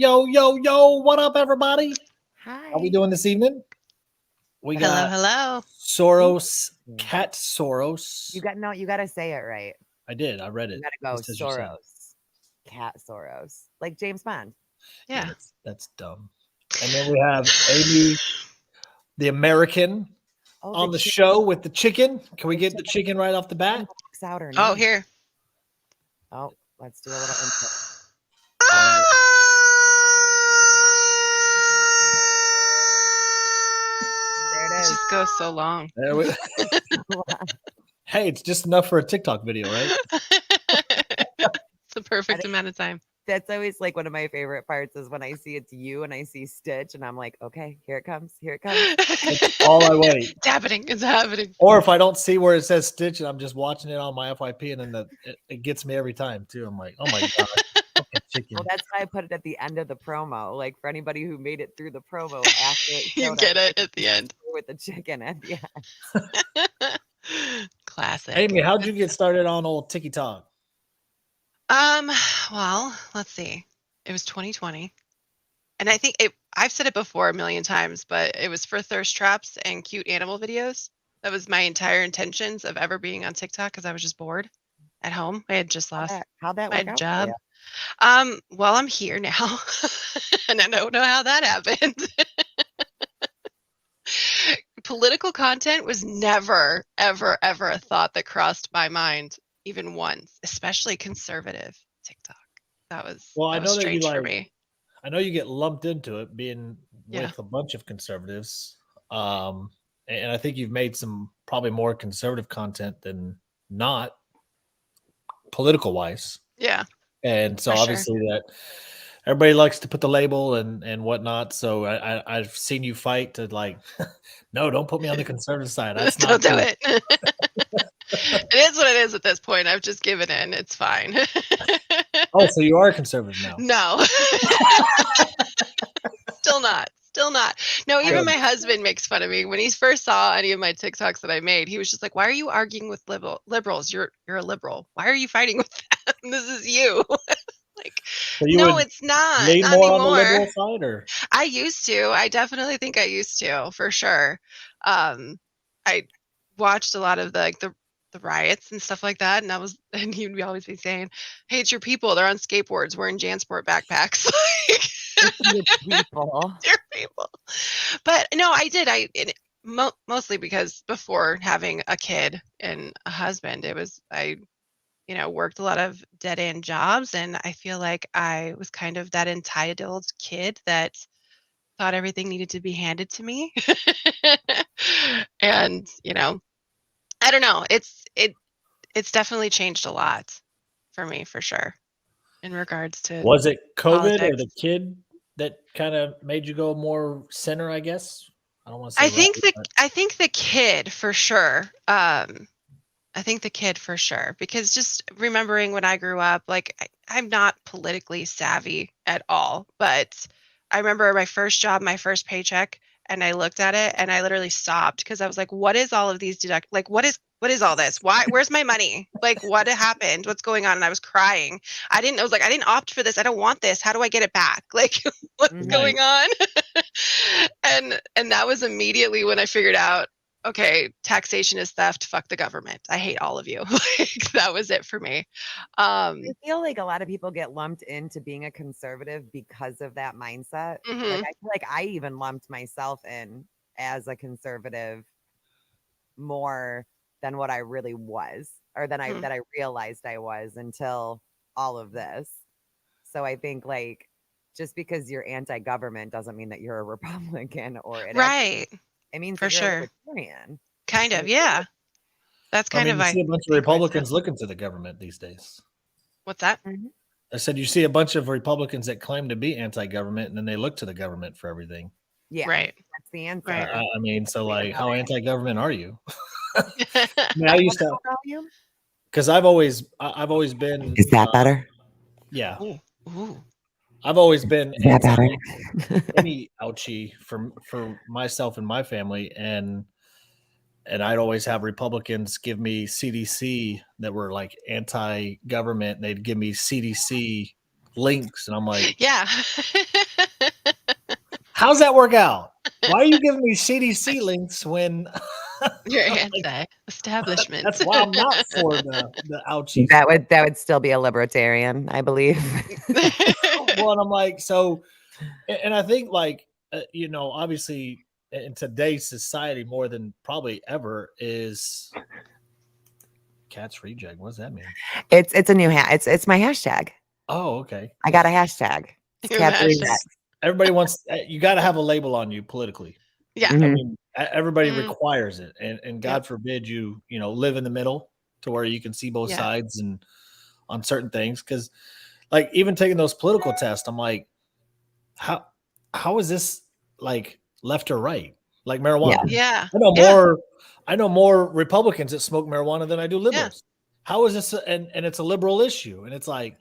Yo, what up, everybody? Hi. How we doing this evening? We got Hello. Soros, Cat Soros. You got to say it right. I did. I read it. You got to go just as you said. Soros. Cat Soros. Like James Bond. Yeah. That's dumb. And then we have Amy, the American, on the show with the chicken. Can we get the chicken right off the bat? Oh, here. Oh, let's do a little input. There it It is. just goes so long. Hey, it's just enough for a TikTok video, right? It's the perfect amount of time. That's always like one of my favorite parts is when I see it's you and I see Stitch and I'm like, okay, here it comes. Here it comes. That's all I wait. It's happening. It's happening. Or if I don't see where it says Stitch and I'm just watching it on my FYP and then it gets me every time too. I'm like, oh my God. Chicken. Well, that's why I put it at the end of the promo. Like for anybody who made it through the promo after it You get it at the end. With the chicken at the end. Classic. Amy, how'd you get started on old TikTok? Well, let's see. It was 2020. And I think I've said it before a million times, but it was for thirst traps and cute animal videos. That was my entire intentions of ever being on TikTok because I was just bored at home. I had just lost my job. Well, I'm here now, and I don't know how that happened. Political content was never, ever, ever a thought that crossed my mind even once, especially conservative TikTok. That was strange for me. I know you get lumped into it being with a bunch of conservatives. And I think you've made some probably more conservative content than not political wise. Yeah. And so obviously that everybody likes to put the label and whatnot. So I've seen you fight to like, no, don't put me on the conservative side. That's don't do it. It is what it is at this point. I've just given in. It's fine. Oh, so you are a conservative now? No. Still not. No, even my husband makes fun of me. When he first saw any of my TikToks that I made, he was just like, why are you arguing with liberals? You're a liberal. Why are you fighting with them? This is you. Like, no, it's not. Lean not more anymore. on the liberal side, or? I used to. I definitely think I used to, for sure. I watched a lot of the riots and stuff like that, and he'd always be saying, "Hey, it's your people. They're on skateboards wearing JanSport backpacks." Your people. Your people. But no, I did. Mostly because before having a kid and a husband, I worked a lot of dead end jobs, and I feel like I was kind of that entitled kid that thought everything needed to be handed to me. And I don't know. It's definitely changed a lot for me, for sure, in regards to. Was it COVID politics. or the kid that kind of made you go more center? I guess I don't want to say. I think the kid for sure. I think the kid for sure, because just remembering when I grew up, like I'm not politically savvy at all, but I remember my first job, my first paycheck, and I looked at it and I literally sobbed because I was like, what is all of these like what is all this? Where's my money? Like what happened? What's going on? And I was crying. I didn't opt for this. I don't want this. How do I get it back? Like what's going on? and that was immediately when I figured out, okay, taxation is theft. Fuck the government. I hate all of you. Like that was it for me. I feel like a lot of people get lumped into being a conservative because of that mindset. Mm-hmm. Like I feel like I even lumped myself in as a conservative more than what I really was, or than that I realized I was until all of this. So I think like just because you're anti-government doesn't mean that you're a Republican or right. It means for that you're sure. a libertarian. Kind of, yeah. That's kind of. You see a bunch of Republicans looking to the government these days. What's that? Mm-hmm. I said you see a bunch of Republicans that claim to be anti-government, and then they look to the government for everything. Yeah, right. That's the answer. Right. So like, how anti-government are you? I used to, because I've always been. Is that better? Yeah. Ooh. I've always been better? any ouchie for myself and my family, and I'd always have Republicans give me CDC that were like anti-government. And they'd give me CDC links, and I'm like, yeah. How's that work out? Why are you giving me CDC links when You're like, anti-establishment. that's why I'm not for the ouchies. That would still be a libertarian, I believe. Well, and I'm like, so, and I think like, obviously in today's society more than probably ever is cats reject. What does that mean? It's a new it's my hashtag. Oh, okay. I got a hashtag. It's Your cats hashtag. reject. Everybody wants, you got to have a label on you politically. Yeah. I Mhm. mean, everybody Mhm. requires it. And God forbid you live in the middle to where you can see both Yeah. sides and on certain things. Cause like even taking those political tests, I'm like, how is this like left or right? Like marijuana. Yeah. I know more Republicans that smoke marijuana than I do Yeah. liberals. How is this? And it's a liberal issue. And it's like,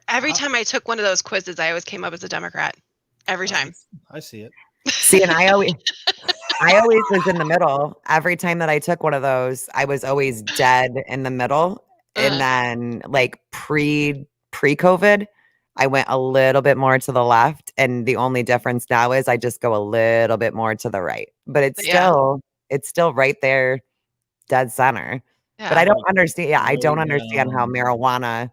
Every time I took one of those quizzes, I always came up as a Democrat. Every time. I see it. See, and I always was in the middle. Every time that I took one of those, I was always dead in the middle. And then like pre-COVID, I went a little bit more to the left. And the only difference now is I just go a little bit more to the right. But it's still right there, dead center. Yeah. But I don't understand. Yeah, I don't Way understand how down. marijuana.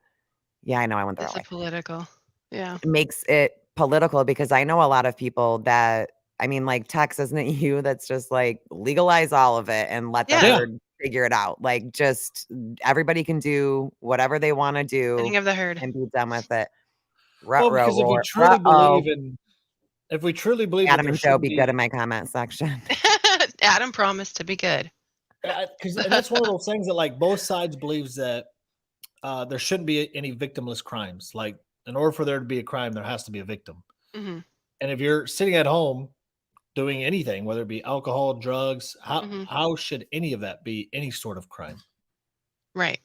Yeah, I know I went the It's wrong a way. political. Yeah. Makes it political because I know a lot of people that, I mean, like Tex, isn't it you that's just like legalize all of it and let the Yeah. herd figure it out? Like just everybody can do whatever they want to do Thinking of the herd. and be done with it. Well, because if we truly believe in, Adam and Joe, be good in my comment section. Adam promised to be good. Because that's one of those things that like both sides believes that there shouldn't be any victimless crimes. Like in order for there to be a crime, there has to be a victim. Mm-hmm. And if you're sitting at home doing anything, whether it be alcohol, drugs, how should any of that be any sort of crime? Right.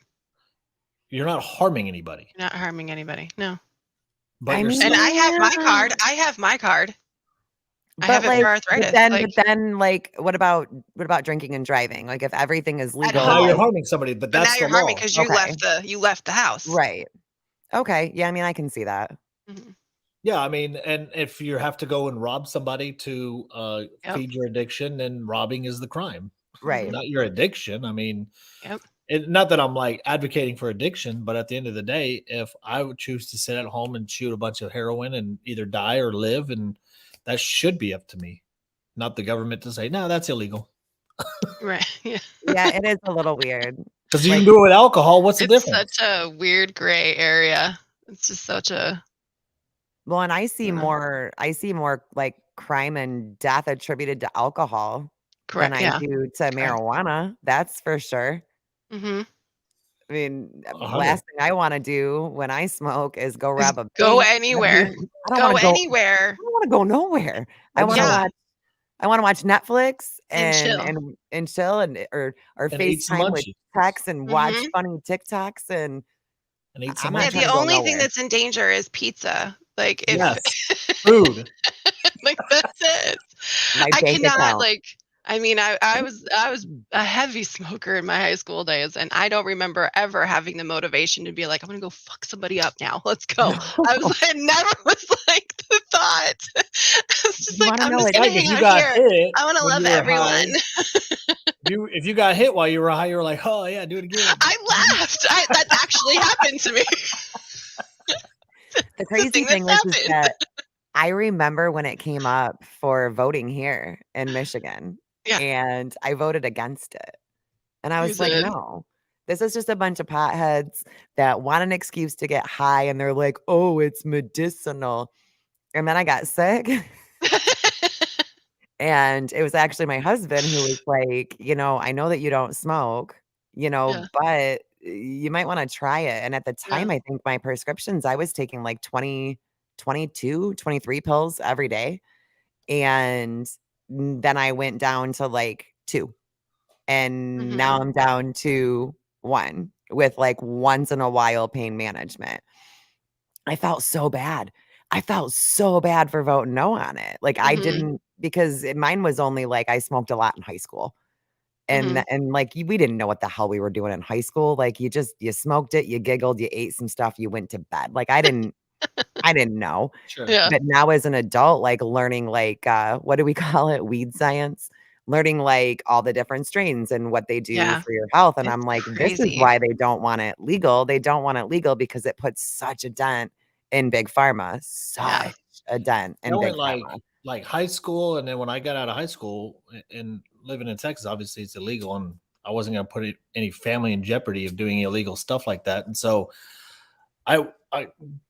You're not harming anybody. You're not harming anybody. No. But and I have my card. I have my card. I have it for arthritis. But then, like, what about drinking and driving? Like, if everything is legal, now you're harming somebody. But that's now you're harming because you left the house. Right. Okay. Yeah. I mean, I can see that. Mm-hmm. Yeah. I mean, and if you have to go and rob somebody to feed your addiction, then robbing is the crime. Right. Not your addiction. I mean, not that I'm like advocating for addiction, but at the end of the day, if I would choose to sit at home and shoot a bunch of heroin and either die or live, and that should be up to me, not the government to say, no, that's illegal. Right. Yeah. Yeah, it is a little weird. Because you can do it with alcohol. What's the difference? It's such a weird gray area. It's just such a. Well, and I see more like crime and death attributed to alcohol than I do to marijuana. That's for sure. Mm-hmm. I mean, last thing I want to do when I smoke is go rob a bank. Go anywhere. I don't want to go anywhere. I don't want to go nowhere. I want to watch Netflix and chill or FaceTime with Tex and watch funny TikToks and eat some. The only thing that's in danger is pizza. Like if food. Like that's it. I cannot I mean, I was a heavy smoker in my high school days, and I don't remember ever having the motivation to be like, I'm gonna go fuck somebody up now. Let's go. I never was like the thought. I was just like, I'm just gonna hang out here. I want to love everyone. If you got hit while you were high, you were like, oh yeah, do it again. I laughed. That actually happened to me. The crazy thing is that I remember when it came up for voting here in Michigan. Yeah. And I voted against it. And I was like, no, this is just a bunch of potheads that want an excuse to get high. And they're like, oh, it's medicinal. And then I got sick. And it was actually my husband who was like, I know that you don't smoke, but you might want to try it. And at the time, I think my prescriptions, I was taking like 22, 23 pills every day. And then I went down to like 2, and now I'm down to 1 with like once in a while pain management. I felt so bad. I felt so bad for voting no on it. Like I didn't, because mine was only like I smoked a lot in high school. And like we didn't know what the hell we were doing in high school. Like you smoked it, you giggled, you ate some stuff, you went to bed. Like I didn't I didn't know. Sure. Yeah. But now as an adult, like learning like what do we call it? Weed science. Learning like all the different strains and what they do Yeah. for your health. And It's I'm like, this is crazy. why they don't want it legal. They don't want it legal because it puts such a dent in big pharma. Yeah. Such a dent I in big went pharma. like high school, and then when I got out of high school and living in Texas, obviously it's illegal, and I wasn't going to put any family in jeopardy of doing illegal stuff like that. And so I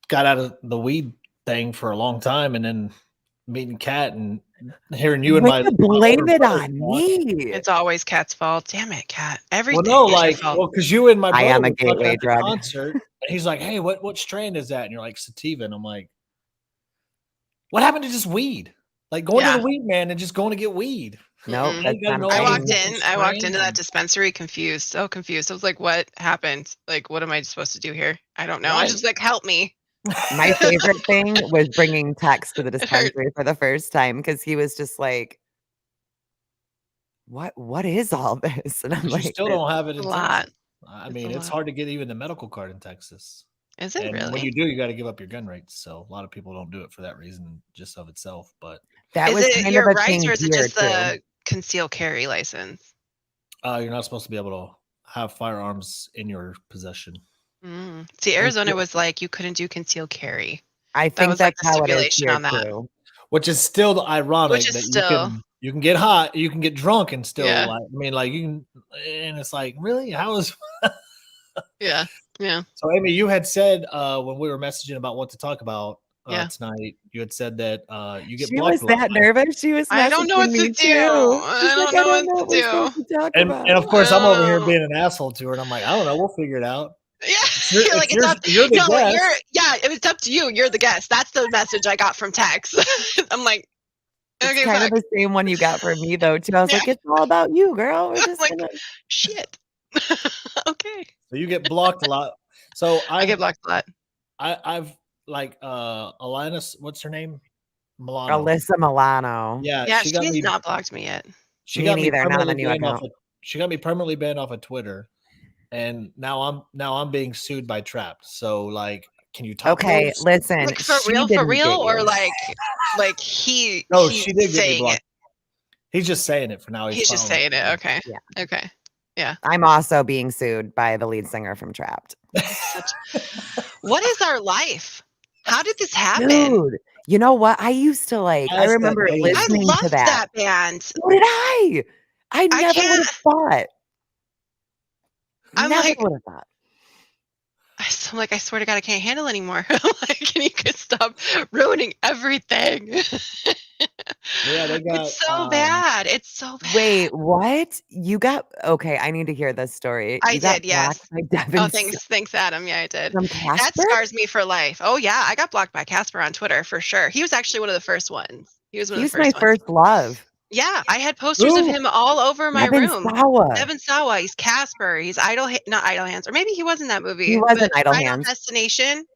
got out of the weed thing for a long time, and then meeting Kat and hearing you and Way my to blame older it brother on talk. me. It's always Kat's fault. Damn it, Kat. Well, Everything no, is your like, fault. well, because you and my I brother am a were talking gateway at the drug. concert, and he's like, "Hey, what strand is that?" And you're like, "Sativa," and I'm like, "What happened to just weed? Like going to the Yeah. weed man and just going to get weed? Nope, Mm-mm. Now you that's got to not know I all the walked mine. different in. I walked into strains." that dispensary confused, so confused. I was like, "What happened? Like, what am I supposed to do here? I don't know." I was Right. just like, "Help me." My favorite thing was bringing Tex to the It hurt. dispensary for the first time because he was just like, what is all this? And I'm 'Cause you like, still "It's don't have it A in lot. Texas. I It's a mean, it's lot. hard to get even the medical card in Texas. Is it And when really? you do, you got to give up your gun rights. So a lot of people don't do it for that reason, just of itself. But that Is was it kind of your a rights thing or is it here just too." the concealed carry license? you're not supposed to be able to have firearms in your possession. See, And Arizona was like you couldn't do concealed carry. I That think was like that's the how it is stipulation here on that, too. Which is still which ironic is that still, you can get hot, you can get drunk, and still yeah, like I mean, like you can, and it's like really how is yeah, yeah, so Amy? You had said when we were messaging about what to talk about yeah. tonight, you had said that you get She was blocked a lot. that nervous. She was I don't know messaging what to me do. too. She's I like, don't I know don't what know to what we're supposed do. to talk And about. of I course, I'm over here don't know. being an asshole to her, and I'm like, I don't know, we'll figure it out. Yeah, You're, you're like it's it's yours. up. You're the No, you're guest. yeah. It's up to you. You're the guest. That's the message I got from Tex. I'm like, It's okay, kind of fuck. the same one you got from me though too. I was Yeah, like, it's all about you, girl. We're I'm just like, gonna shit. Okay. So you get blocked a lot. So I get blocked a lot. I've like Alanis, what's her name? Milano. Alyssa Milano. Yeah, Yeah, she's not blocked me yet. she Me got me neither, not on the permanently new banned off account. of she got me permanently banned off of Twitter. And now I'm being sued by Trapped. So like, can you talk to Okay, her? listen, Like she for didn't real, get or you. like he's No, she did get me saying it. blocked. He's just saying it for now. He's just saying it. Okay. Yeah. Okay. Yeah. I'm also being sued by the lead singer from Trapped. What is our life? How did this happen? Dude, you know what? I used to like, I Ask that remember baby. I listening to loved that. that band. So did I. I I never would can't. have thought. I'm Never like, would have thought. I'm like, I swear to God, I can't handle anymore. I'm like, can you guys stop ruining everything? Yeah, they got It's so bad. It's so bad. Wait, what? You got okay, I need to hear this story. I You got did, yes. blocked by Devin Oh, thanks, Adam. Yeah, I did. from That Casper? scars me for life. Oh yeah, I got blocked by Casper on Twitter for sure. He was actually one of the first ones. He was one He of the was my first ones. first love. Yeah, I had posters of Ooh. him all over my Devin room. Sawa. Devin Sawa, he's Casper, he's not Idle Hands, or maybe he was in that movie. He was in but Idle Hands.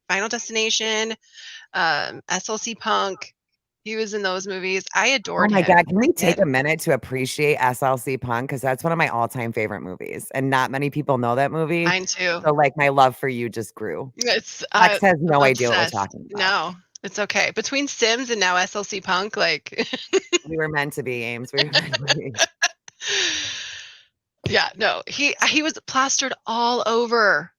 Final Destination, SLC Punk. He was in those movies. I Oh adored my him. God. Can we I take did. a minute to appreciate SLC Punk? Because that's one of my all-time favorite movies. And not many people know that movie. Mine too. So like my love for you just grew. It's Lex has no I'm idea what we're obsessed. talking about. No, it's okay. Between Sims and now SLC Punk, like We were meant to be, Ames. We were meant to be. yeah, no, he was plastered all over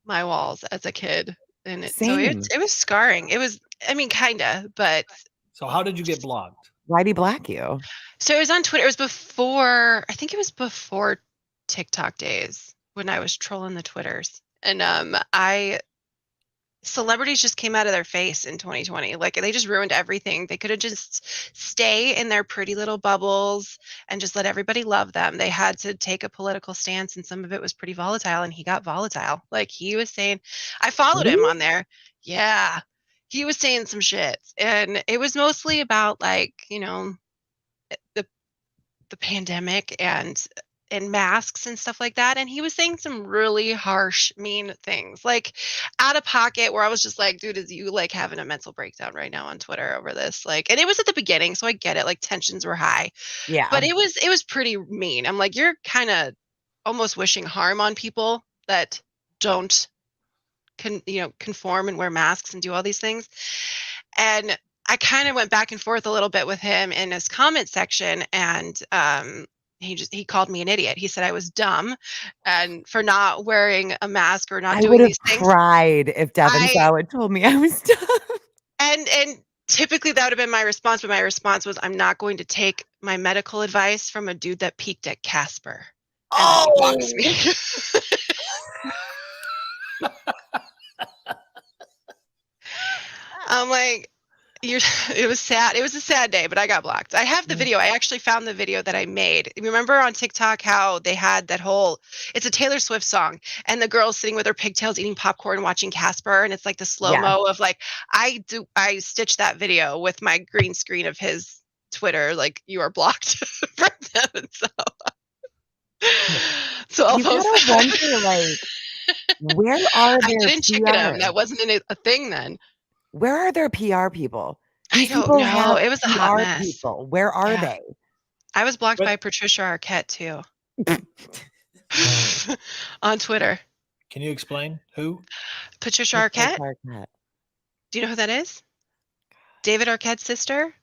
my walls as a kid, and so Same. it was scarring. It was, I mean, kinda, but So how did you get blocked? Why'd he block you? so it was on Twitter. It was before, I think it was before TikTok days when I was trolling the Twitters, and celebrities just came out of their face in 2020. Like they just ruined everything. They could have just stay in their pretty little bubbles and just let everybody love them. They had to take a political stance, and some of it was pretty volatile, and he got volatile. Like he was saying, I followed him on there. Yeah. He was saying some shit, and it was mostly about like, the pandemic and masks and stuff like that, and he was saying some really harsh, mean things, like out of pocket, where I was just like, dude, is you like having a mental breakdown right now on Twitter over this? Like, and it was at the beginning, so I get it, like tensions were high, Yeah. but it was pretty mean. I'm like, you're kind of almost wishing harm on people that don't conform and wear masks and do all these things. And I kind of went back and forth a little bit with him in his comment section, and he called me an idiot. He said I was dumb and for not wearing a mask or not I doing would have these things. cried if Devin Sawa told me I was dumb. And typically that would have been my response, but my response was, I'm not going to take my medical advice from a dude that peaked at Casper. And then he blocks me. I'm like, it was sad. It was a sad day, but I got blocked. I have the video. I actually found the video that I made. Remember on TikTok how they had that whole, it's a Taylor Swift song, and the girl's sitting with her pigtails eating popcorn watching Casper, and it's like the slow-mo of like, I stitched that video with my green screen of his Twitter, like, you are blocked from them. And so I'll post that. Wonder, like, where are their I didn't check it out. That wasn't a thing then. Where are their PR people? I don't know. It was a hot mess. People. Where are they? I was blocked by Patricia Arquette too. On Twitter. Can you explain who? Patricia Arquette. Do you know who that is? David Arquette's sister?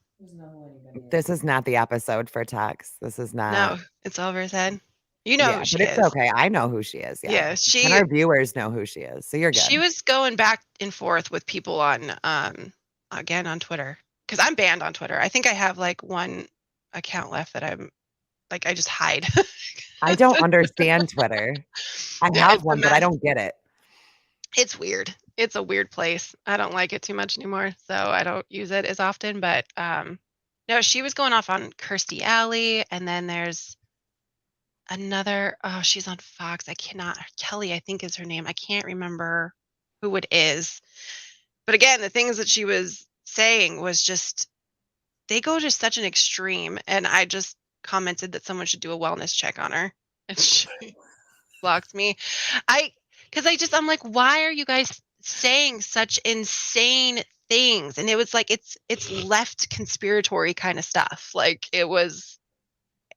This is not the episode for Tex. This is not. No, it's over his head. You know who she is. It's okay. I know who she is. Yeah, and our viewers know who she is. So you're good. She was going back and forth with people on, again, on Twitter. Because I'm banned on Twitter. I think I have like one account left that I'm, like, I just hide. I don't understand Twitter. I have one, but I don't get it. It's weird. It's a weird place. I don't like it too much anymore, so I don't use it as often. But no, she was going off on Kirstie Alley, and then there's another, she's on Fox. Kelly, I think is her name. I can't remember who it is. But again, the things that she was saying was just, they go to such an extreme. And I just commented that someone should do a wellness check on her. And she blocked me. I'm like, why are you guys saying such insane things? And it was like, it's left conspiratory kind of stuff. Like, it was,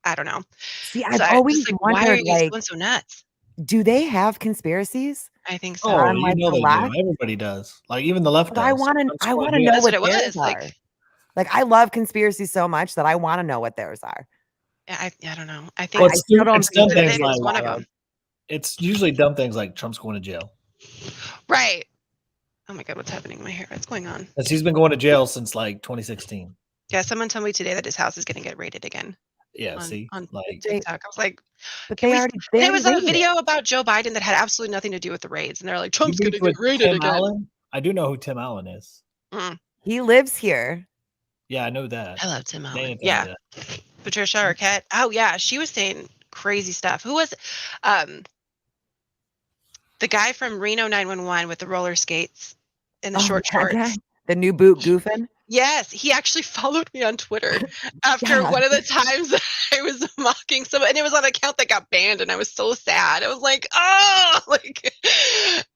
I don't know. See, I've always wondered, why are you guys going so nuts? Do they have conspiracies? I think so. Oh, you know they do. Everybody does. Like, even the left does. I want to know what theirs are. Like, I love conspiracies so much that I want to know what theirs are. I don't know. I think it's dumb things like one of them. It's usually dumb things like Trump's going to jail. Right. Oh my God, what's happening in my hair? What's going on? He's been going to jail since like 2016. Yeah, someone told me today that his house is going to get raided again. Yeah, on TikTok. I was like, but there was a video about Joe Biden that had absolutely nothing to do with the raids, and they're like, Trump's going to get raided again. Allen? I do know who Tim Allen is. He lives here. Yeah, I know that. I love Tim Allen. Yeah. Patricia Arquette. Oh yeah, she was saying crazy stuff. Who was the guy from Reno 911 with the roller skates and the short shorts? The new boot goofing? Yes, he actually followed me on Twitter after one of the times I was mocking someone, and it was on an account that got banned, and I was so sad. I was like, oh, like,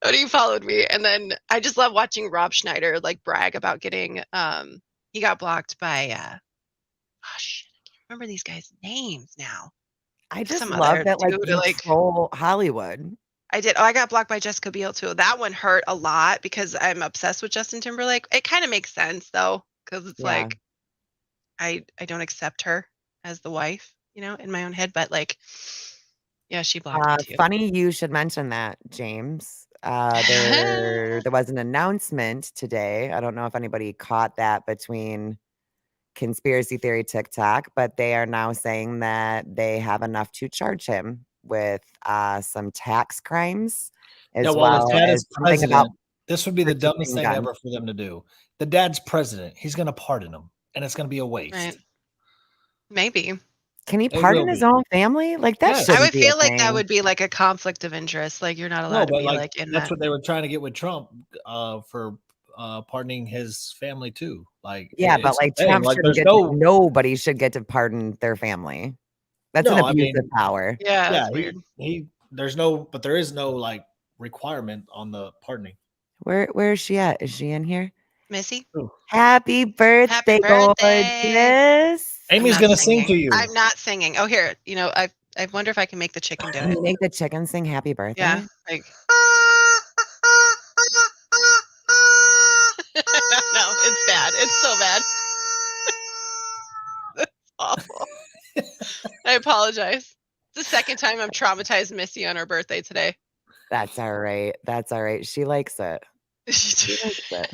but he followed me. And then I just love watching Rob Schneider like brag about getting, he got blocked by, I can't remember these guys' names now. I just love that, like, you troll Hollywood. I did. Oh, I got blocked by Jessica Biel too. That one hurt a lot because I'm obsessed with Justin Timberlake. It kind of makes sense though, because it's like I don't accept her as the wife, in my own head. But like, yeah, she blocked me too. Funny you should mention that, James. There was an announcement today. I don't know if anybody caught that between Conspiracy Theory TikTok, but they are now saying that they have enough to charge him with some tax crimes as well as something about this would be the dumbest thing ever for them to do. The dad's president. He's going to pardon him, and it's going to be a waste. Right. Maybe. Can he pardon his own family? Like that? I would feel like that would be like a conflict of interest. Like you're not allowed to be like in that's what they were trying to get with Trump for pardoning his family too. Like but like Trump shouldn't get nobody should get to pardon their family. That's an abuse of power. Yeah, that's weird. There is no like requirement on the pardoning. Where is she at? Is she in here? Missy? Ooh. Happy birthday, gorgeous. Amy's gonna sing to you. I'm not singing. Oh, here. I wonder if I can make the chicken do it. Make the chicken sing happy birthday. Yeah, like I apologize. It's the second time I've traumatized Missy on her birthday today. That's all right. That's all right. She likes it. She likes it.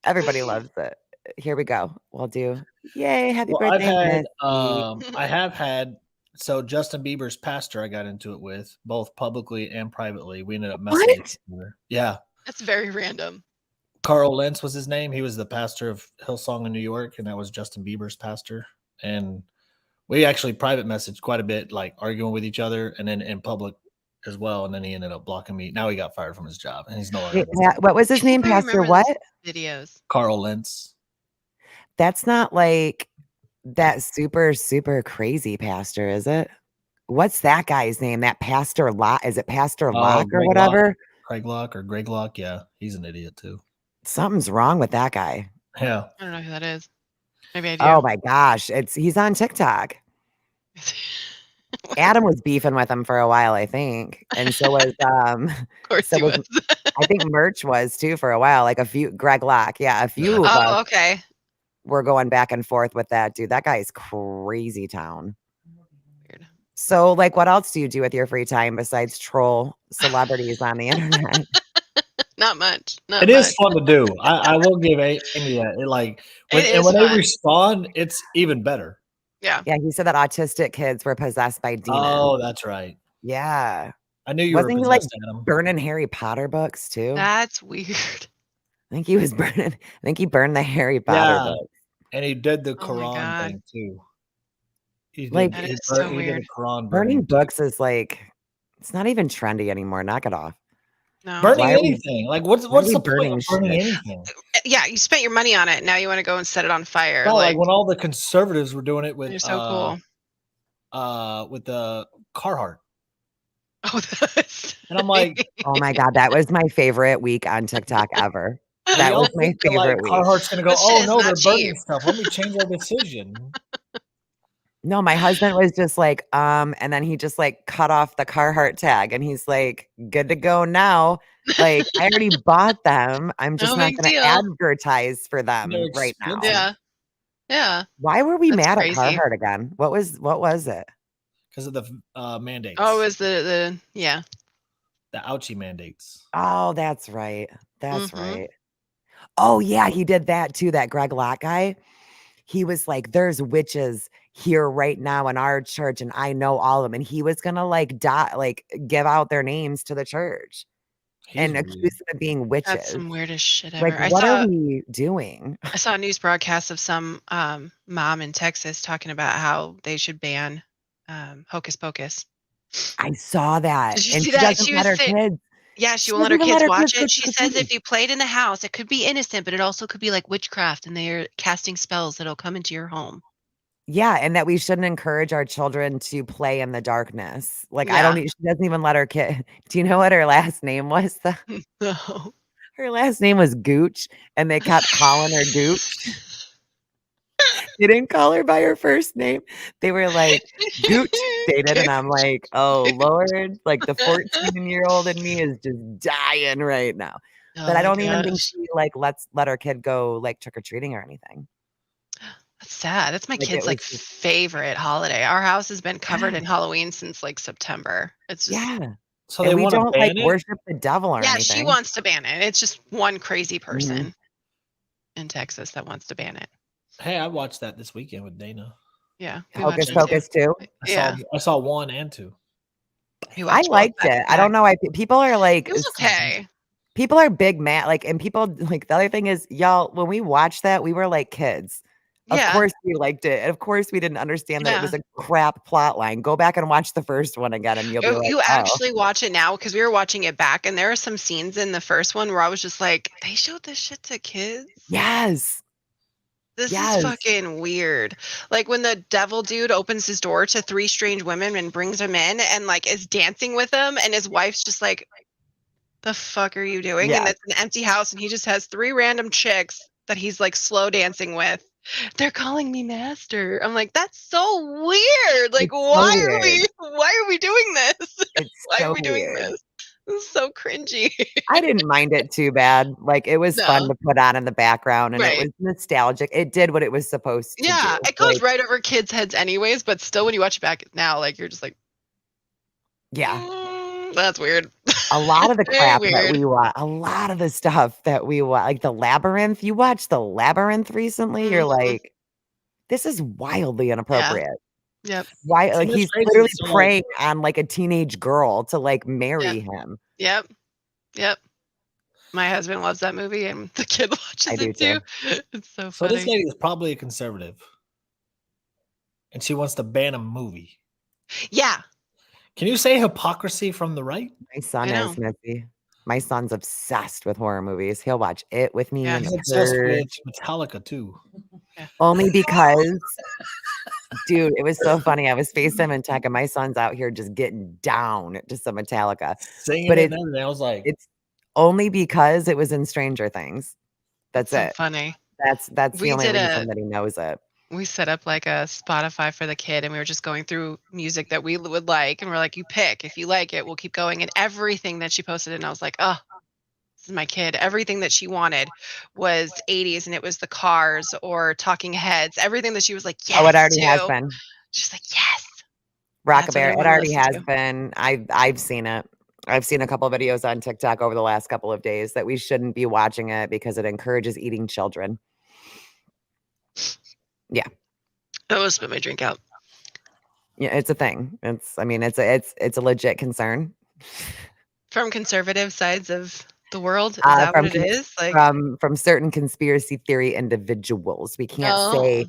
Everybody loves it. Here we go. We'll do. Yay! Happy birthday, Missy. I have had. So Justin Bieber's pastor, I got into it with both publicly and privately. We ended up messaging each other. Yeah, That's very random. Carl Lentz was his name. He was the pastor of Hillsong in New York, and that was Justin Bieber's pastor. And we actually private messaged quite a bit, like arguing with each other, and then in public as well. And then he ended up blocking me. Now he got fired from his job, and he's no longer. What was his name, Pastor? What? Videos. Carl Lentz. That's not like that super, super crazy pastor, is it? What's that guy's name? That Pastor Locke? Is it Pastor Locke or whatever? Greg Locke. Yeah, he's an idiot too. Something's wrong with that guy. Yeah. I don't know who that is. Maybe I do. Oh my gosh. He's on TikTok. Adam was beefing with him for a while, I think. And so was of course he was. I think Merch was too for a while. Like a few Greg Locke. Yeah, a few of us okay. We're going back and forth with that dude. That guy is crazy town. Weird. So, like, what else do you do with your free time besides troll celebrities on the internet? Not much. It is fun to do. I will give Amy that. When they respond, it's even better. Yeah. Yeah, he said that autistic kids were possessed by demons. Oh, that's right. Yeah. I knew you Wasn't were he possessed, Adam. burning Harry Potter books too? That's weird. I think he was burning. I think he burned the Harry Potter books. And he did the Quran thing too. That is so weird. Burning books is like, it's not even trendy anymore. Knock it off. No. Burning anything. Like what's the point of burning anything? Yeah, you spent your money on it. Now you want to go and set it on fire. No, like when all the conservatives were doing it with you're so cool. With the Carhartt. Oh, and I'm like, oh my God, that was my favorite week on TikTok ever. That was my favorite week. Carhartt's gonna go, oh no, they're burning stuff. Let me change our decision. No, my husband was just like, and then he just like cut off the Carhartt tag and he's like, good to go now. Like, I already bought them. I'm just not going to advertise for them right now. Yeah. Yeah. Why were we mad at Carhartt again? What was it? Because of the mandates. Oh, it was the ouchie mandates. Oh, that's right. That's right. Oh, yeah, he did that too. That Greg Locke guy. He was like, there's witches here right now in our church, and I know all of them. And he was gonna give out their names to the church and accuse them of being witches. That's some weirdest shit ever. Like, what are we doing? I saw a news broadcast of some mom in Texas talking about how they should ban Hocus Pocus. I saw that. Did you and see she that? Doesn't let her kids. Yeah, she won't let her kids watch it. She says if you play it in the house, it could be innocent, but it also could be like witchcraft, and they're casting spells that'll come into your home. Yeah, and that we shouldn't encourage our children to play in the darkness. Like, she doesn't even let her kid. Do you know what her last name was? No. Her last name was Gooch, and they kept calling her Gooch. They didn't call her by her first name. They were like, Gooch dated. And I'm like, oh, Lord. Like, the 14-year-old in me is just dying right now. But I don't even think she, let her kid go, trick-or-treating or anything. That's sad. That's my kid's, favorite holiday. Our house has been covered in Halloween since, September. It's just... Yeah. So they we don't, ban it? worship the devil or anything. Yeah, she wants to ban it. It's just one crazy person in Texas that wants to ban it. Hey, I watched that this weekend with Dana. Yeah. Hocus Pocus too. I saw 1 and 2. I liked it. I don't know why people are like, it was okay. People are big mad. And people the other thing is, y'all, when we watched that, we were like kids. Of course we liked it. And of course we didn't understand that it was a crap plot line. Go back and watch the first one again and you'll be like, you actually watch it now because we were watching it back and there are some scenes in the first one where I was just like, they showed this shit to kids? Yes. This is fucking weird. Like when the devil dude opens his door to 3 strange women and brings them in and is dancing with them and his wife's just like, the fuck are you doing? And it's an empty house and he just has 3 random chicks that he's slow dancing with. They're calling me master. I'm like, that's so weird. Why are we doing this? It's why are we doing this? was so cringy. I didn't mind it too bad. Like, it was fun No. to put on in the background, and it Right. was nostalgic. It did what it was supposed to do. Yeah, it goes Like, right over kids' heads anyways, but still when you watch it back now, like, you're just like, yeah. That's weird. A lot of the Very crap that weird. we watch, a lot of the stuff that we watch, like the Labyrinth. You watched the Labyrinth recently, you're Mhm. like, this is wildly Yeah. inappropriate. Yep. Why? See, Like, that's he's crazy. literally So, like, preying on like a teenage girl to like Yep. marry him. Yep. Yep. My husband loves that movie, and the kid I watches do it too. too. It's so so this funny. lady is probably a conservative, and she wants to ban a movie. Yeah, Can you say hypocrisy from the right? My son I know. is Missy. My son's obsessed with horror movies. He'll watch it with me Yeah. and He's The obsessed with Purge. Metallica too. Only because, dude, it was so funny. I was FaceTime tech, and my son's out here just getting down to some Metallica. Singing But it and everything. I was like, it's only because it was in Stranger Things. That's so it. funny. That's the We only did reason that he knows it. we set up like a Spotify for the kid, and we were just going through music that we would like, and we're like, you pick. If you like it, we'll keep going. And everything that she posted, and I was like, oh, this is my kid. Everything that she wanted was 80s, and it was the Cars or Talking Heads. Everything that she was like, yes, Oh, it already has to. been. She's like, yes. That's what we Rockabare. It wanna already listen has to. been. I've seen it. I've seen a couple of videos on TikTok over the last couple of days that we shouldn't be watching it because it encourages eating children. Yeah. I almost spit my drink out. Yeah, it's a thing. It's a legit concern. From conservative sides of the world, is that what it is? Like, From certain conspiracy theory individuals. We oh,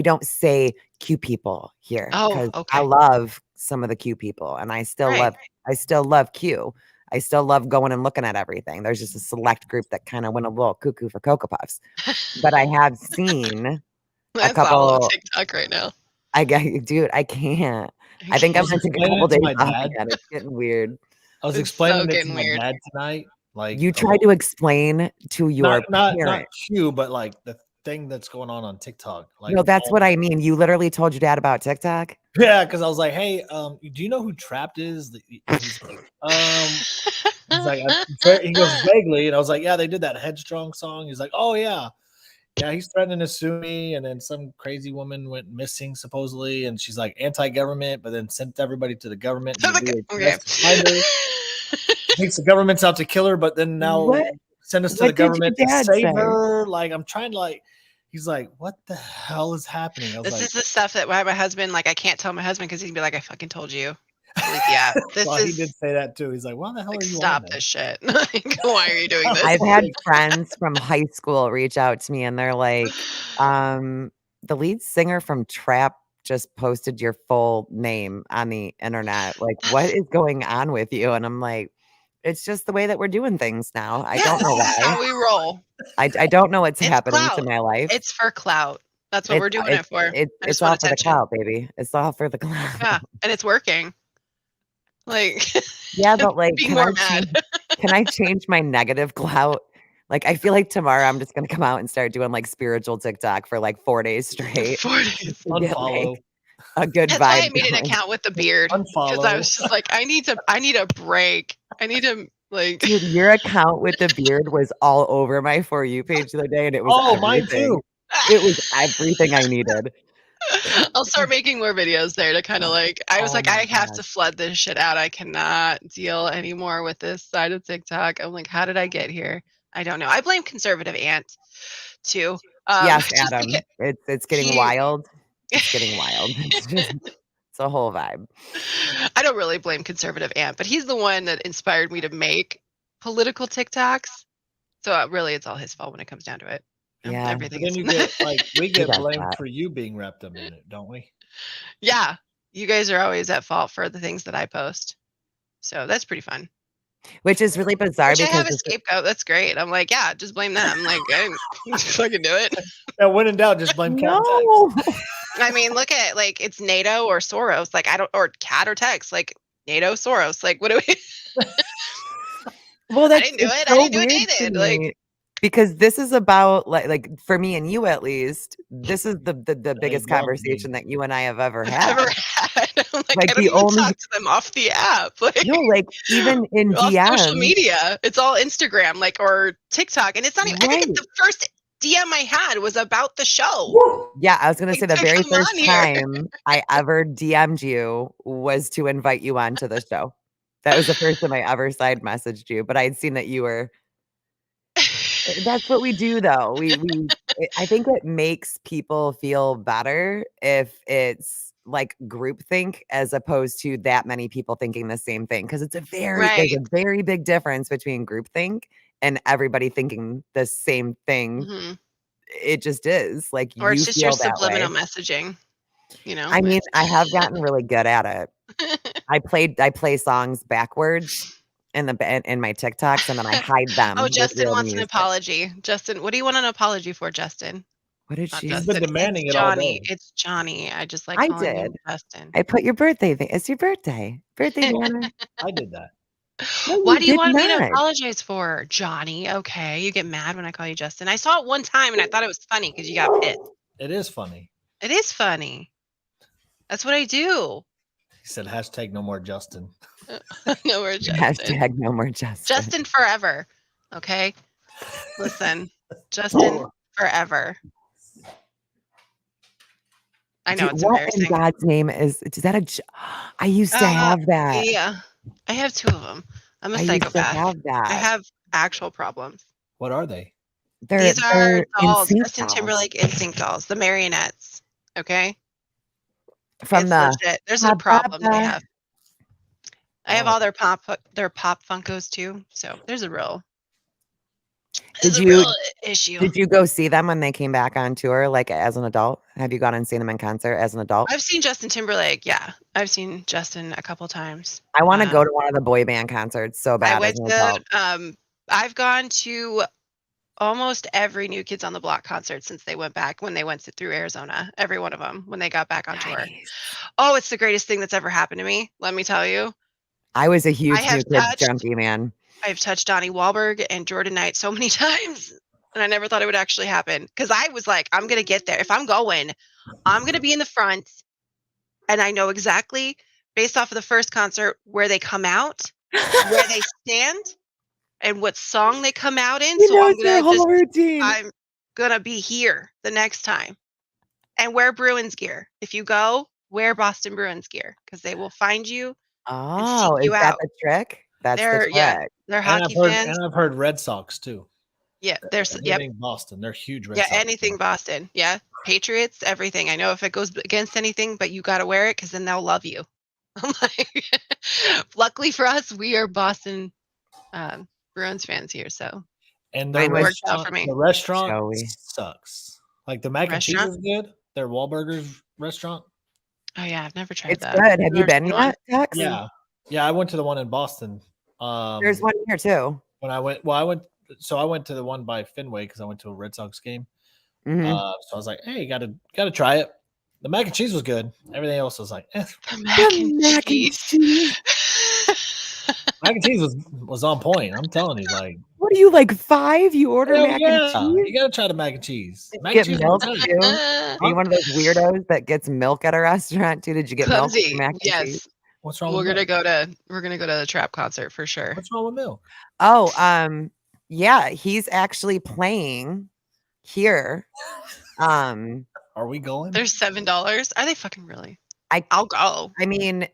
don't say Q people here because I okay, love some of the Q people, and I still right. love Q. I still love going and looking at everything. There's just a select group that kind of went a little cuckoo for Cocoa Puffs. But I have seen a I follow couple. TikTok right now. Dude, I can't. I I think I'm was gonna take a explaining couple it to days my off dad. again. It's getting weird. I was It's so explaining it to getting my weird. dad tonight. Like, You try to explain to your not parent. Q, but like the thing that's going on TikTok. Like, No, that's what I mean. You literally told your dad about TikTok? yeah, because I was like, hey, do you know who Trapped is? He's like, he's like, he goes vaguely, and I was like, yeah, they did that Headstrong song. He's like, oh yeah, he's threatening to sue me, and then some crazy woman went missing supposedly, and she's like anti-government, but then sent everybody to the government. Okay. Thinks the government's out to kill her, but then now What send us to what the did your government to dad save say? her. Like, I'm trying to like. He's like, what the hell is happening? I was This like, is the stuff that my husband, like, I can't tell my husband because he'd be like, I fucking told you. Like, yeah, this well, he did is say that too. He's like, why the hell like, are you on stop there? this shit. Like, why are you doing this? I've had friends from high school reach out to me, and they're like, the lead singer from Trap just posted your full name on the internet. Like, what is going on with you? And I'm like, it's just the way that we're doing things now. I don't know This is why. how we roll. I don't know what's It's happening clout. to my life. It's for clout. That's what we're doing it for. I It's just all want for the attention. clout, baby. It's all for the clout. Yeah, and it's working. Like, Yeah, but like, be more mad. can I change my negative clout? Like, I feel like tomorrow I'm just gonna come out and start doing like spiritual TikTok for like 4 days straight. 4 days. To get, Unfollow. like, a good That's why vibe I made an going. account with the beard because I Unfollow. was just like, I need a break. I need to like. Dude, your account with the beard was all over my For You page the other day, and it was Mine everything. too. It was everything I needed. I'll start making more videos there to kind of like. I was Oh like, my I have God. to flood this shit out. I cannot deal anymore with this side of TikTok. I'm like, how did I get here? I don't know. I blame conservative aunt too. Yes, just Adam. because It's getting he- wild. It's getting wild. It's a whole vibe. I don't really blame conservative aunt, but he's the one that inspired me to make political TikToks. So really, it's all his fault when it comes down to it. Yeah. Everything. But then is you get like we get does blamed that. for you being wrapped up in it, don't we? Yeah, you guys are always at fault for the things that I post. So that's pretty fun. Which is really bizarre Which I have because a scapegoat. That's great. I'm like, yeah, just blame them. Like, I didn't fucking do it. Yeah, when in doubt, just blame Cat. no. I mean, look at like it's NATO or Soros. Like I don't or Cat or Tex. Like NATO, Soros. Like what do we? Well, I didn't do it. I didn't do what they did. Like because this is about like for me and you at least, this is the biggest love conversation me. that you and I have ever I've had. ever had. I'm like, Like I don't the even only talk to them off the app. Like, no, like even in off social DM, media. It's all Instagram, like, or TikTok. And it's not even, I think right? the first DM I had was about the show. Yeah, I was gonna Like, say the to very come first on here. time I ever DM'd you was to invite you onto the show. That was the first time I ever side messaged you, but I had seen that you were. That's what we do, though. I think it makes people feel better if it's like groupthink as opposed to that many people thinking the same thing. Because there's Right. a very big difference between groupthink and everybody thinking the same thing. Mhm. It just is like Or it's you just your feel that way. subliminal messaging, you know? I mean, I have gotten really good at it. I play songs backwards in my TikToks, and then I hide them Oh, with Justin real wants an music. apology. Justin, what do you want an apology for, Justin? What did Not she You've say? been Justin. demanding It's it all Johnny. day. It's Johnny. I just like I calling you did. Justin. I put your birthday thing. It's your birthday. Birthday banner. I did that. No, Why you do you did want me to not. apologize for, Johnny? Okay, you get mad when I call you Justin. I saw it one time and I thought it was funny because you got pissed. It is funny. It is funny. That's what I do. He said hashtag no more Justin. No, we're Justin. Hashtag no more Justin. Justin forever. Okay. Listen, Justin forever. I know it's What in embarrassing. God's name is that I used to have that. Yeah, I have two of them. I'm a I used to psychopath. have I that. have actual problems. What are they? These are dolls, instinct Justin dolls. Timberlake instinct dolls, the marionettes. Okay, From it's the legit. There's a problem they have. I have Oh. all their pop Funkos too. So there's a real. Did There's a you real issue. did you go see them when they came back on tour, like as an adult? Have you gone and seen them in concert as an adult? I've seen Justin Timberlake. Yeah, I've seen Justin a couple times. I want to go to one of the boy band concerts so I bad went as an adult. to. I've gone to almost every New Kids on the Block concert since they went back when they went through Arizona. Every one of them when they got back on tour. Oh, it's the greatest thing that's ever happened to me. Let me tell you. I was a huge have New Kids touched- junkie, man. I've touched Donnie Wahlberg and Jordan Knight so many times, and I never thought it would actually happen because I was like, I'm gonna get there. If I'm going, I'm gonna be in the front, and I know exactly based off of the first concert where they come out, where they stand, and what song they come out in. So I'm their gonna whole routine. I'm gonna be here the next time and wear Bruins gear. If you go, wear Boston Bruins gear because they will find you and seek Oh, is you that out. the trick? That's the trick. They're And hockey fans. I've heard Red Sox too. Yeah, there's Anything Boston. They're huge Red Sox. anything Boston. Yeah, Patriots, everything. I know if it goes against anything, but you got to wear it because then they'll love you. I'm like, luckily for us, we are Boston Bruins fans here, so And it worked out for me. The restaurant sucks. Like the mac and cheese is good. Their Wahlburgers restaurant. Oh yeah, I've never tried It's that. good. Have you been yet, Tex? Yeah. I went to the one in Boston. There's one here too. When I went, I went to the one by Fenway because I went to a Red Sox game. Mhm. So I was like, hey, gotta try it. The mac and cheese was good. Everything else was like, eh. The mac and cheese. Mac and cheese was on point. I'm telling you, like, what are you like 5? You order mac and cheese? You gotta try the mac and cheese. Mac Get and cheese milk too? Are you one of those weirdos that gets milk at a restaurant too? Did you get milk with your mac and cheese? What's wrong? We're gonna go to the Trap concert for sure. What's wrong with milk? Oh, yeah, he's actually playing here. Are we going? They're $7. Are they fucking really? I'll go. I mean,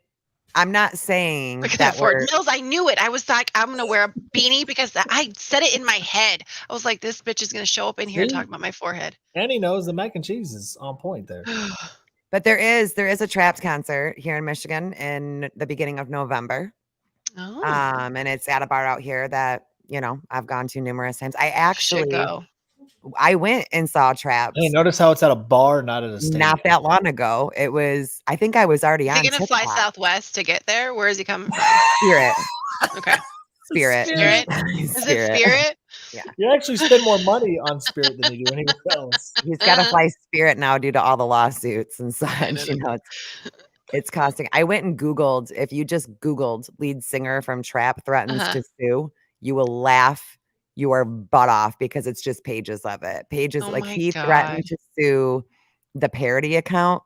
I'm not saying I can that afford Mills. I knew it. I was like, I'm gonna wear a beanie because I said it in my head. I was like, this bitch is gonna show up in here and talk about my forehead. And he knows the mac and cheese is on point there. But there is a Traps concert here in Michigan in the beginning of November. Oh. And it's at a bar out here that, I've gone to numerous times. I went and saw Traps. Hey, notice how it's at a bar, not at a stadium. Not that long ago. I think I was already on. Is he gonna fly Southwest to get there? Where is he coming from? Spirit. Okay. Spirit. Is it Spirit? Yeah. You actually spend more money on Spirit than you do anywhere else. He's got to fly Spirit now due to all the lawsuits and such. It's costing. I went and Googled. If you just Googled lead singer from Trap threatens to sue, you will laugh your butt off because it's just pages of it. Pages Oh like my he God. threatened to sue the parody account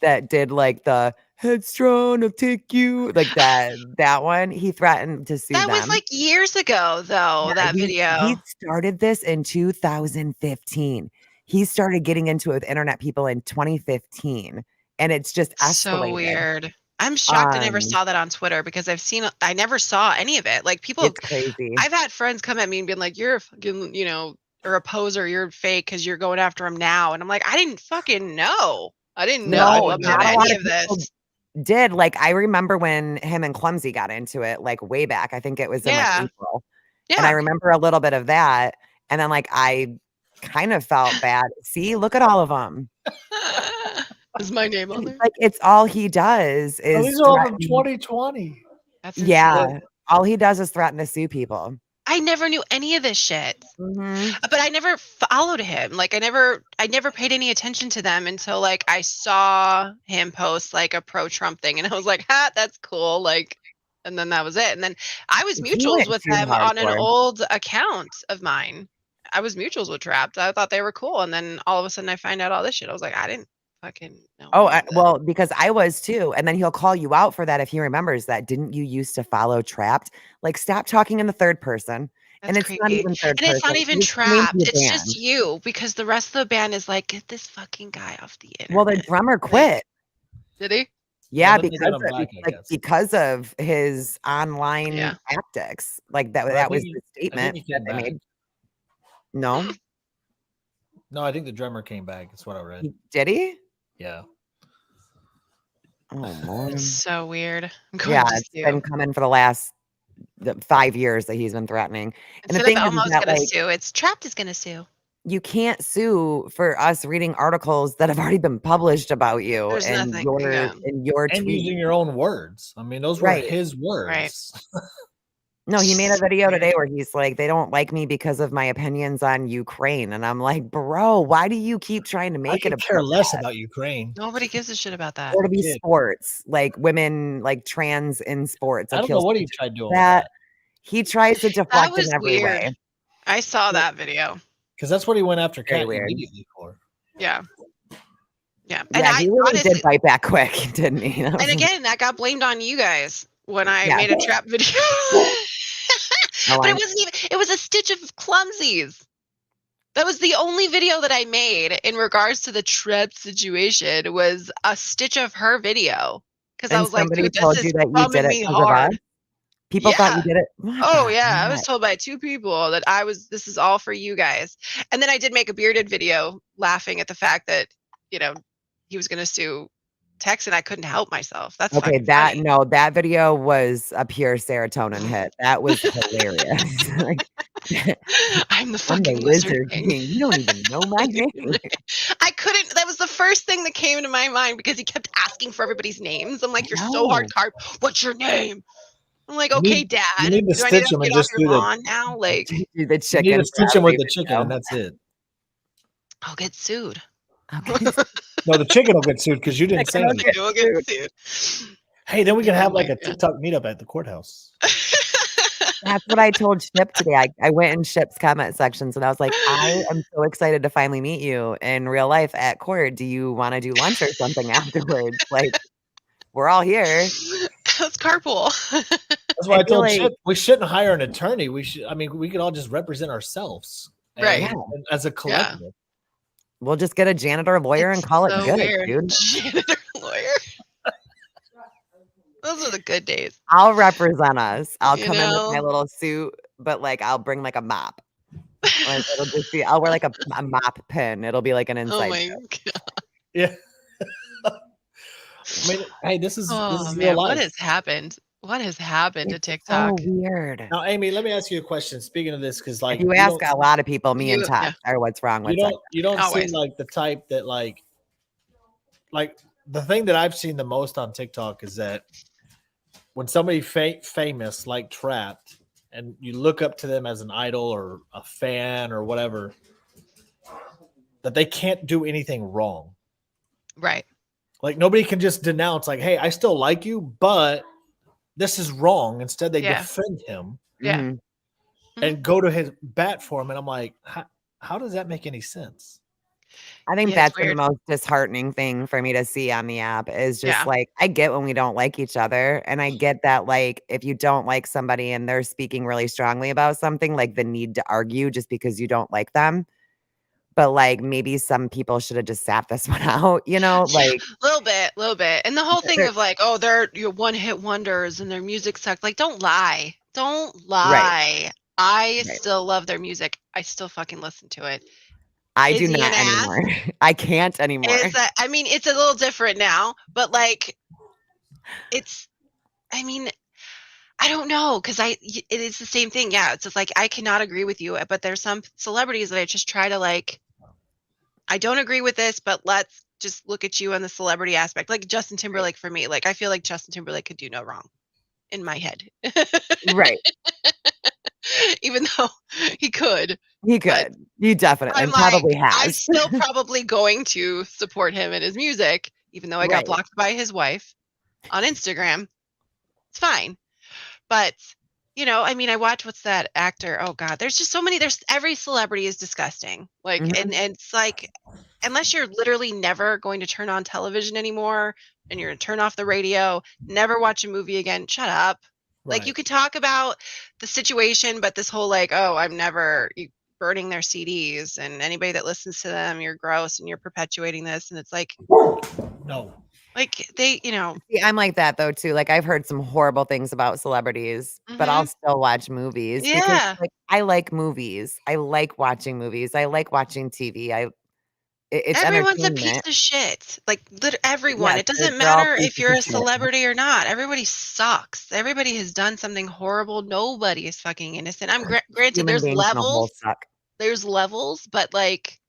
that did like the headstrong, I'll take you, like that one. He threatened to sue That was them. like years ago, though, Yeah, that he video. started this in 2015. He started getting into it with internet people in 2015, and it's just So escalated. weird. I'm shocked I never saw that on Twitter because I never saw any of it. Like It's crazy. I've had friends come at me and been like, "You're a fucking, or a poser, you're fake because you're going after him now." And I'm like, I didn't fucking know. I didn't know didn't about know. any of this. Did like I remember when him and Clumsy got into it, like way back. I think it was in like Yeah. April. Yeah. And I remember a little bit of that. And then like I kind of felt bad. See, look at all of them. Is my name on there? Like it's all he does is these are all from threaten. 2020. That's Yeah. insane. All he does is threaten to sue people. I never knew any of this shit. Mhm. But I never followed him. Like I never paid any attention to them until like I saw him post like a pro-Trump thing and I was like, "Ha, that's cool." Like, and then that was it. And then I was He mutuals went with too them on an hardcore. old account of mine. I was mutuals with Trapped. I thought they were cool, and then all of a sudden I find out all this shit. I was like, I didn't fucking know. Oh, any of that. well, because I was too. And then he'll call you out for that if he remembers that. Didn't you used to follow Trapped? Like, stop talking in the third person. That's And it's not creepy. even third And it's not person. even He's claimed to Trapped. be It's banned. just you because the rest of the band is like, get this fucking guy off the internet. Well, the drummer quit. Did he? Yeah, then they got him back, I guess. because of his online Yeah. tactics. Like that But I that was think the I think statement he that came they back. made. No, No, I think the drummer came back. That's what I read. did he? Yeah. Oh Lord. It's so weird. I'm going Yeah, to it's sue. been coming for the last 5 years that he's been threatening. And the Instead thing of is Elmo's that gonna like sue, it's Trapped is gonna sue. you can't sue for us reading articles that have already been published about you There's and nothing, your And tweet. using your own words. I mean, those were Right. his words. No, he made a video today where he's like, they don't like me because of my opinions on Ukraine. And I'm like, bro, why do you keep trying to I make it could about care less that? about Ukraine. Nobody gives a shit about that. Or to be Kid. sports, like women, like trans in sports. I Like don't know he'll what he tried doing with that. he tries to deflect That in was every weird. way. I saw that video. Because that's what he went after Very Kat weird. immediately for. Yeah. Yeah. And Yeah, I he really honestly, did bite back quick, didn't he? and again, that got blamed on you guys when I Yeah. made a trap video. Oh, But it wasn't even, it was a stitch of clumsies. That was the only video that I made in regards to the trap situation was a stitch of her video. Because I and was like, somebody dude, told this you is that you bumming did it me 'cause of hard. us? People thought you did it. Oh yeah, I was told by 2 people that this is all for you guys. And then I did make a bearded video laughing at the fact that, he was going to sue Tex and I couldn't help myself. That's Okay, fucking funny. that video was a pure serotonin hit. That was hilarious. Like, I'm the I'm fucking the Lizard Lizard King. King. You don't even know my name. I couldn't. That was the first thing that came into my mind because he kept asking for everybody's names. I'm like, you're so hard carb. What's your name? I'm like, okay, Dad. You need to Do I need stitch to him and get off just your do lawn now? Like, Do the You need chicken. to stitch him with the chicken, and that's it. I'll get sued. Okay. No, the chicken will get sued because you didn't say Chicken will anything. You'll get sued. Hey, then we can Oh have my like a God. TikTok meetup at the courthouse. That's what I told Ship today. I went in Ship's comment sections and I was like, I am so excited to finally meet you in real life at court. Do you want to do lunch or something afterwards? Like, we're all here. Let's carpool. That's why I feel told like- Chip we shouldn't hire an attorney. We could all just represent ourselves. Right. And as a collective. We'll just get a janitor lawyer and call it so good, weird. dude. Janitor lawyer. Those are the good days. I'll represent us. I'll You come in with my know? little suit, but like I'll bring like a mop. Like it'll just be I'll wear like a mop pin. It'll be like an Oh inside. my joke. God. Yeah. I mean, hey, this is Oh real man, life. what has happened? What has happened to It's TikTok? so weird. Now, Amy, let me ask you a question. Speaking of this, because like You ask a lot of people, me and You- Todd, or what's wrong with you don't seem Always. like the type that like the thing that I've seen the most on TikTok is that when somebody famous like Trapped and you look up to them as an idol or a fan or whatever, that they can't do anything wrong. Right. Like nobody can just denounce like, hey, I still like you, but this is wrong. Instead, they Yeah. defend him. Yeah. Mhm. and go to his bat for him. And I'm like, how does that make any sense? I think Yeah, it's that's been the weird. most disheartening thing for me to see on the app is just Yeah. like, I get when we don't like each other. And I get that, like, if you don't like somebody and they're speaking really strongly about something, like the need to argue just because you don't like them. But like, maybe some people should have just sat this one out, you know, like, A little bit. And the whole thing they're- of like, oh, they're your one-hit wonders and their music sucked. Like, don't lie. Don't right. lie. I Right. still love their music. I still fucking listen to it. I Is do he an not ass? anymore. I can't anymore. Is that, I mean, it's a little different now, but like, it's, I mean, I don't know, because it is the same thing. Yeah, it's just like I cannot agree with you, but there's some celebrities that I just try to like. I don't agree with this, but let's just look at you on the celebrity aspect. Like Justin Timberlake for me, like I feel like Justin Timberlake could do no wrong in my head, Right. even though he could. He But could. He definitely I'm and like, probably I'm has. still probably going to support him and his music, even though I got Right. blocked by his wife on Instagram. It's fine. But, you know, I mean, I watch what's that actor? Oh God, there's just so many. There's every celebrity is disgusting. Like, Mhm. and it's like, unless you're literally never going to turn on television anymore and you're gonna turn off the radio, never watch a movie again, shut up. Like, you Right. can talk about the situation, but this whole like, oh, I'm never burning their CDs and anybody that listens to them, you're gross and you're perpetuating this. And it's like, No. like they, you know, See, I'm like that though too. Like I've heard some horrible things about celebrities, but I'll still watch movies because yeah. like I like movies. I like watching movies. I like watching TV. It's Everyone's a piece entertainment. of shit. Like everyone. Yes, It doesn't they're all matter if pieces you're of a shit. celebrity or not. Everybody sucks. Everybody has done something horrible. Nobody is fucking innocent. I'm granted Human there's beings in a whole levels. suck. There's levels, but like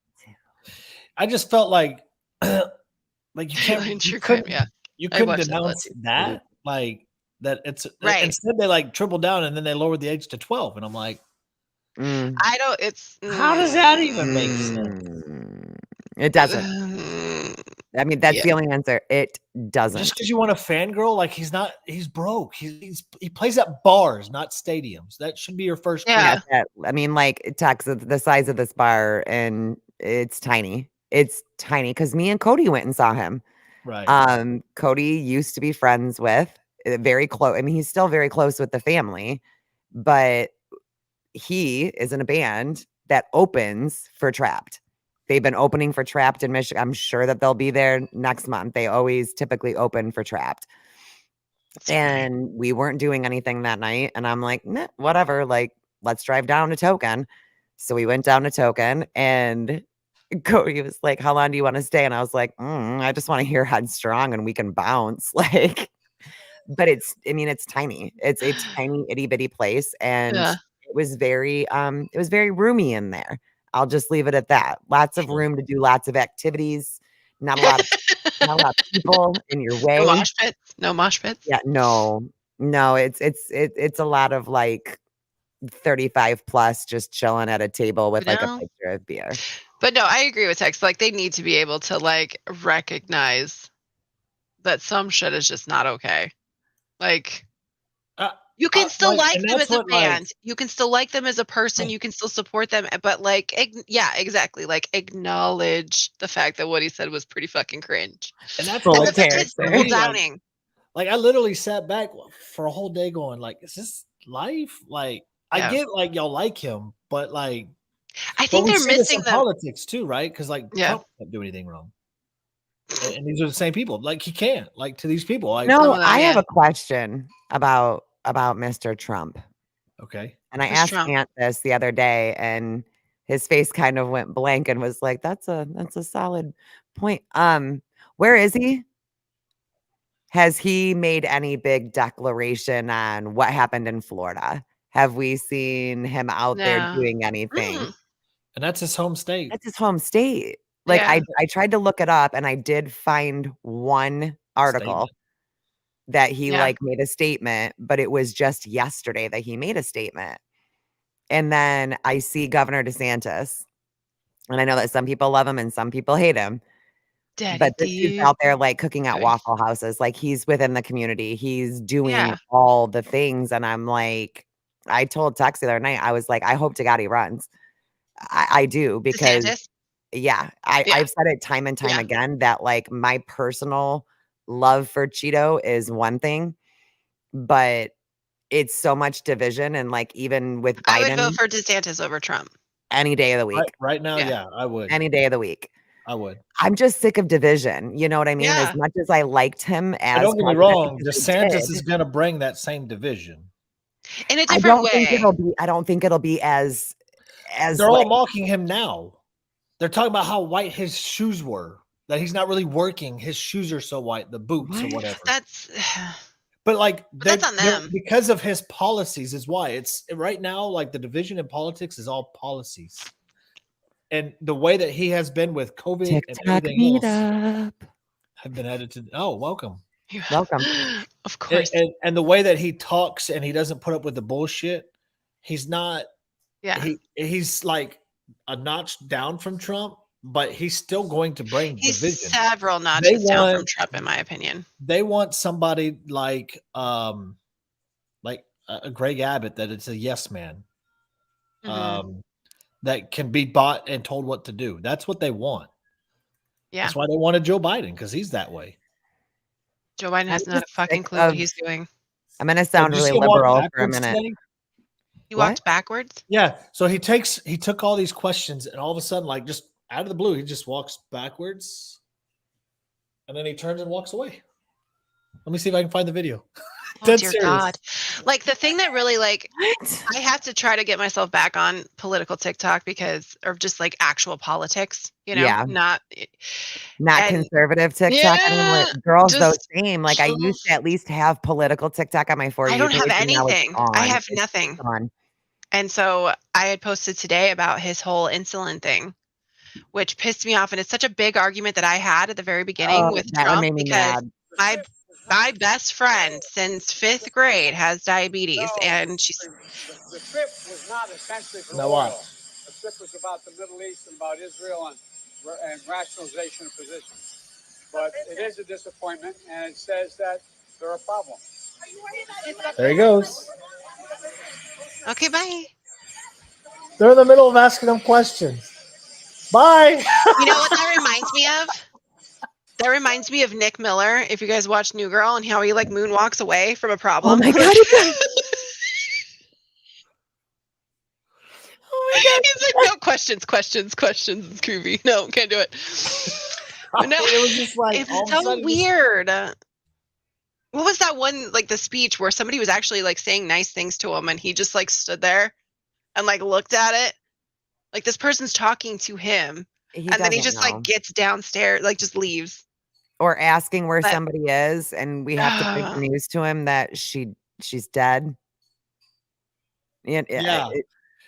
I just felt like like you True can't you crime, couldn't yeah. you I couldn't watched that one. denounce that like that it's Right. instead they like tripled down and then they lowered the age to 12 and I'm like, Mm. I don't it's how does that even make sense? Mm. It doesn't. I mean, that's yeah. the only answer. It doesn't. Just because you want a fangirl, like he's broke. He plays at bars, not stadiums. That should be your first clue. Yeah. I mean, like Texas, the size of this bar, and it's tiny. It's tiny because me and Cody went and saw him. Right. Cody used to be friends with very close. I mean, he's still very close with the family, but he is in a band that opens for Trapped. They've been opening for Trapped in Michigan. I'm sure that they'll be there next month. They always typically open for Trapped. And we weren't doing anything that night. And I'm like, nah, whatever. Like, let's drive down to Token. So we went down to Token and Cody was like, how long do you want to stay? And I was like, I just want to hear Headstrong and we can bounce. Like, but I mean, it's tiny. It's a tiny itty bitty place. And Yeah. it was very roomy in there. I'll just leave it at that. Lots of room to do lots of activities. Not a lot of people in your way. No mosh pits. No mosh pits. Yeah, no. It's a lot of like 35 plus just chilling at a table with like a picture of beer. But no, I agree with Tex. Like they need to be able to like recognize that some shit is just not okay. Like you can still like them as a band. You can still like them as a person. You can still support them. But like, yeah, exactly. Like acknowledge the fact that what he said was pretty fucking cringe. And that's full like character. Triple downing. Like I literally sat back for a whole day going, like, is this life? Like I get like y'all like him, but like I think they're missing the politics too, right? Because like Trump can't do anything wrong. And these are the same people. Like he can't. Like to these people. Like, no, I have a question about Mr. Trump. Okay. And I asked Ant this the other day, and his face kind of went blank and was like, "That's a solid point." Where is he? Has he made any big declaration on what happened in Florida? Have we seen him out there doing anything? And that's his home state. That's his home state. Like I tried to look it up and I did find one article that he like made a statement, but it was just yesterday that he made a statement. And then I see Governor DeSantis, and I know that some people love him and some people hate him. But this dude's out there like cooking at Waffle Houses, like he's within the community. He's doing all the things. And I'm like, I told Tex the other night, I was like, I hope to God he runs. I do, because DeSantis. yeah, Yeah. I've said it time and time again that like my personal love for Cheeto is one thing, but it's so much division, and like even with I would vote Biden for DeSantis over Trump. any day of the week. Right now, Yeah. yeah, I would. Any day of the week. I would. I'm just sick of division. You know what I mean? As Yeah. much as I liked him But as don't get me president, wrong, because I DeSantis did, is going to bring that same division. In a I different don't way. think it'll be. I don't think it'll be as They're all like, mocking him now. They're talking about how white his shoes were. That he's not really working. His shoes are so white, the boots or whatever. That's But like that's on them. because of his policies is why it's right now. Like the division in politics is all policies, and the way that he has been with COVID and TikTok everything else meetup. have been edited. Oh, welcome. Welcome. Of course. And the way that he talks and he doesn't put up with the bullshit. He's not. Yeah. He's like a notch down from Trump, but he's still going to bring He's division. several notches down from Trump, in my opinion. They want somebody like a Greg Abbott that it's a yes man, that can be bought and told what to do. That's what they want. Yeah. That's why they wanted Joe Biden, because he's that way. Joe Biden has not a fucking clue what he's doing. I'm gonna sound really liberal for a minute. Today? He walked backwards? Yeah. So he took all these questions, and all of a sudden, like just out of the blue, he just walks backwards, and then he turns and walks away. Let me see if I can find the video. Oh, dear God. Like the thing that really I have to try to get myself back on political TikTok or just like actual politics, not conservative TikTok. Yeah, girls, those same. Like I used to at least have political TikTok on my For You. I don't have anything. I have nothing. And so I had posted today about his whole insulin thing, which pissed me off. And it's such a big argument that I had at the very beginning with Trump, because my best friend since 5th grade has diabetes, and she's. The trip was not essentially for oil. The trip was about the Middle East and about Israel and rationalization of positions. But it is a disappointment, and it says that there are problems. There he goes. Okay, bye. They're in the middle of asking him questions. Bye. You know what that reminds me of? That reminds me of Nick Miller. If you guys watch New Girl and how he moonwalks away from a problem. Oh my God. He's like, no, questions. It's creepy. No, can't do it. No, it was just like it's so weird. What was that one, the speech where somebody was actually saying nice things to him, and he just stood there and looked at it? Like this person's talking to him. And then he just gets downstairs, just leaves. Or asking where somebody is, and we have to break the news to him that she's dead. Yeah.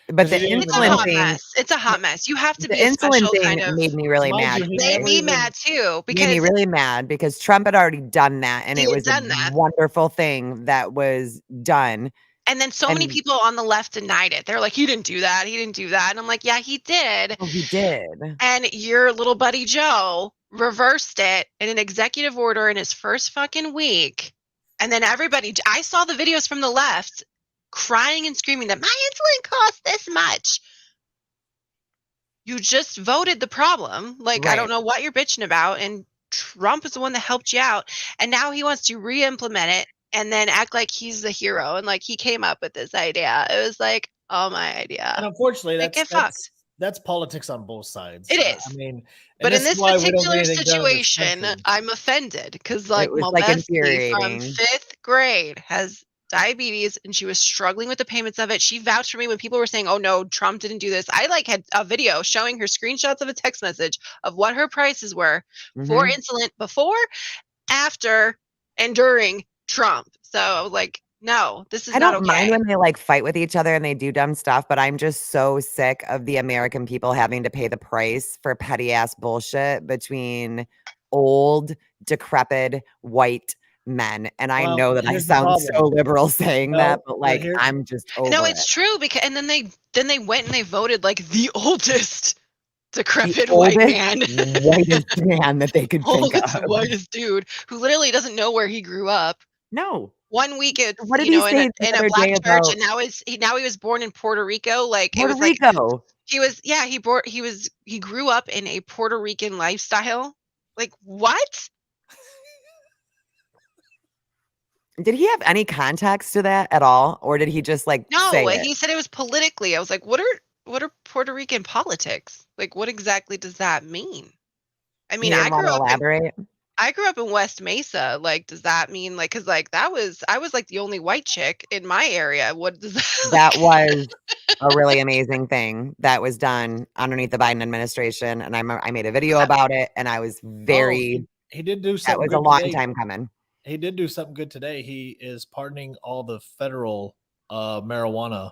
But the insulin thing, it's a hot mess. You have to be the a insulin special thing kind of. made me really mad. Made me mad too, because made me really mad because Trump had already done that, and it was a wonderful thing that was done. And then many people on the left denied it. They're like, he didn't do that. He didn't do that. And I'm like, yeah, he did. Oh, he did. And your little buddy Joe reversed it in an executive order in his first fucking week. And then I saw the videos from the left crying and screaming that my insulin costs this much. You just voted the problem. Right. I don't know what you're bitching about. And Trump is the one that helped you out. And now he wants to re-implement it and then act like he's the hero and he came up with this idea. It was my idea. And unfortunately, that's politics on both sides. It is. I mean, but in this particular situation, I'm offended because my bestie from 5th grade has diabetes, and she was struggling with the payments of it. She vouched for me when people were saying, "Oh no, Trump didn't do this." I had a video showing her screenshots of a text message of what her prices were for insulin before, after, and during Trump. So I was like, no, this is not okay. I don't mind when they fight with each other and they do dumb stuff, but I'm just so sick of the American people having to pay the price for petty ass bullshit between old, decrepit, white men. And I know that I sound so liberal saying that, but I'm just over it. It's true, because and then they went and they voted the oldest decrepit white man. Whitest man that they could think of. Whitest dude who literally doesn't know where he grew up. No. 1 week it's What did he say the in a other black day church, about and now he was born in Puerto Rico. Like it Puerto was like Rico? he grew up in a Puerto Rican lifestyle. Like what? Did he have any context to that at all, or did he just say No, it? he said it was politically. I was like, what are Puerto Rican politics? Like what exactly does that mean? I He mean, didn't want to elaborate. I grew up in West Mesa. Like, does that mean cause I was like the only white chick in my area. What does that That was a really amazing thing that was done underneath the Biden administration, and I made a video about it, and I was very. He did do That something was a good long today. time coming. He did do something good today. He is pardoning all the federal marijuana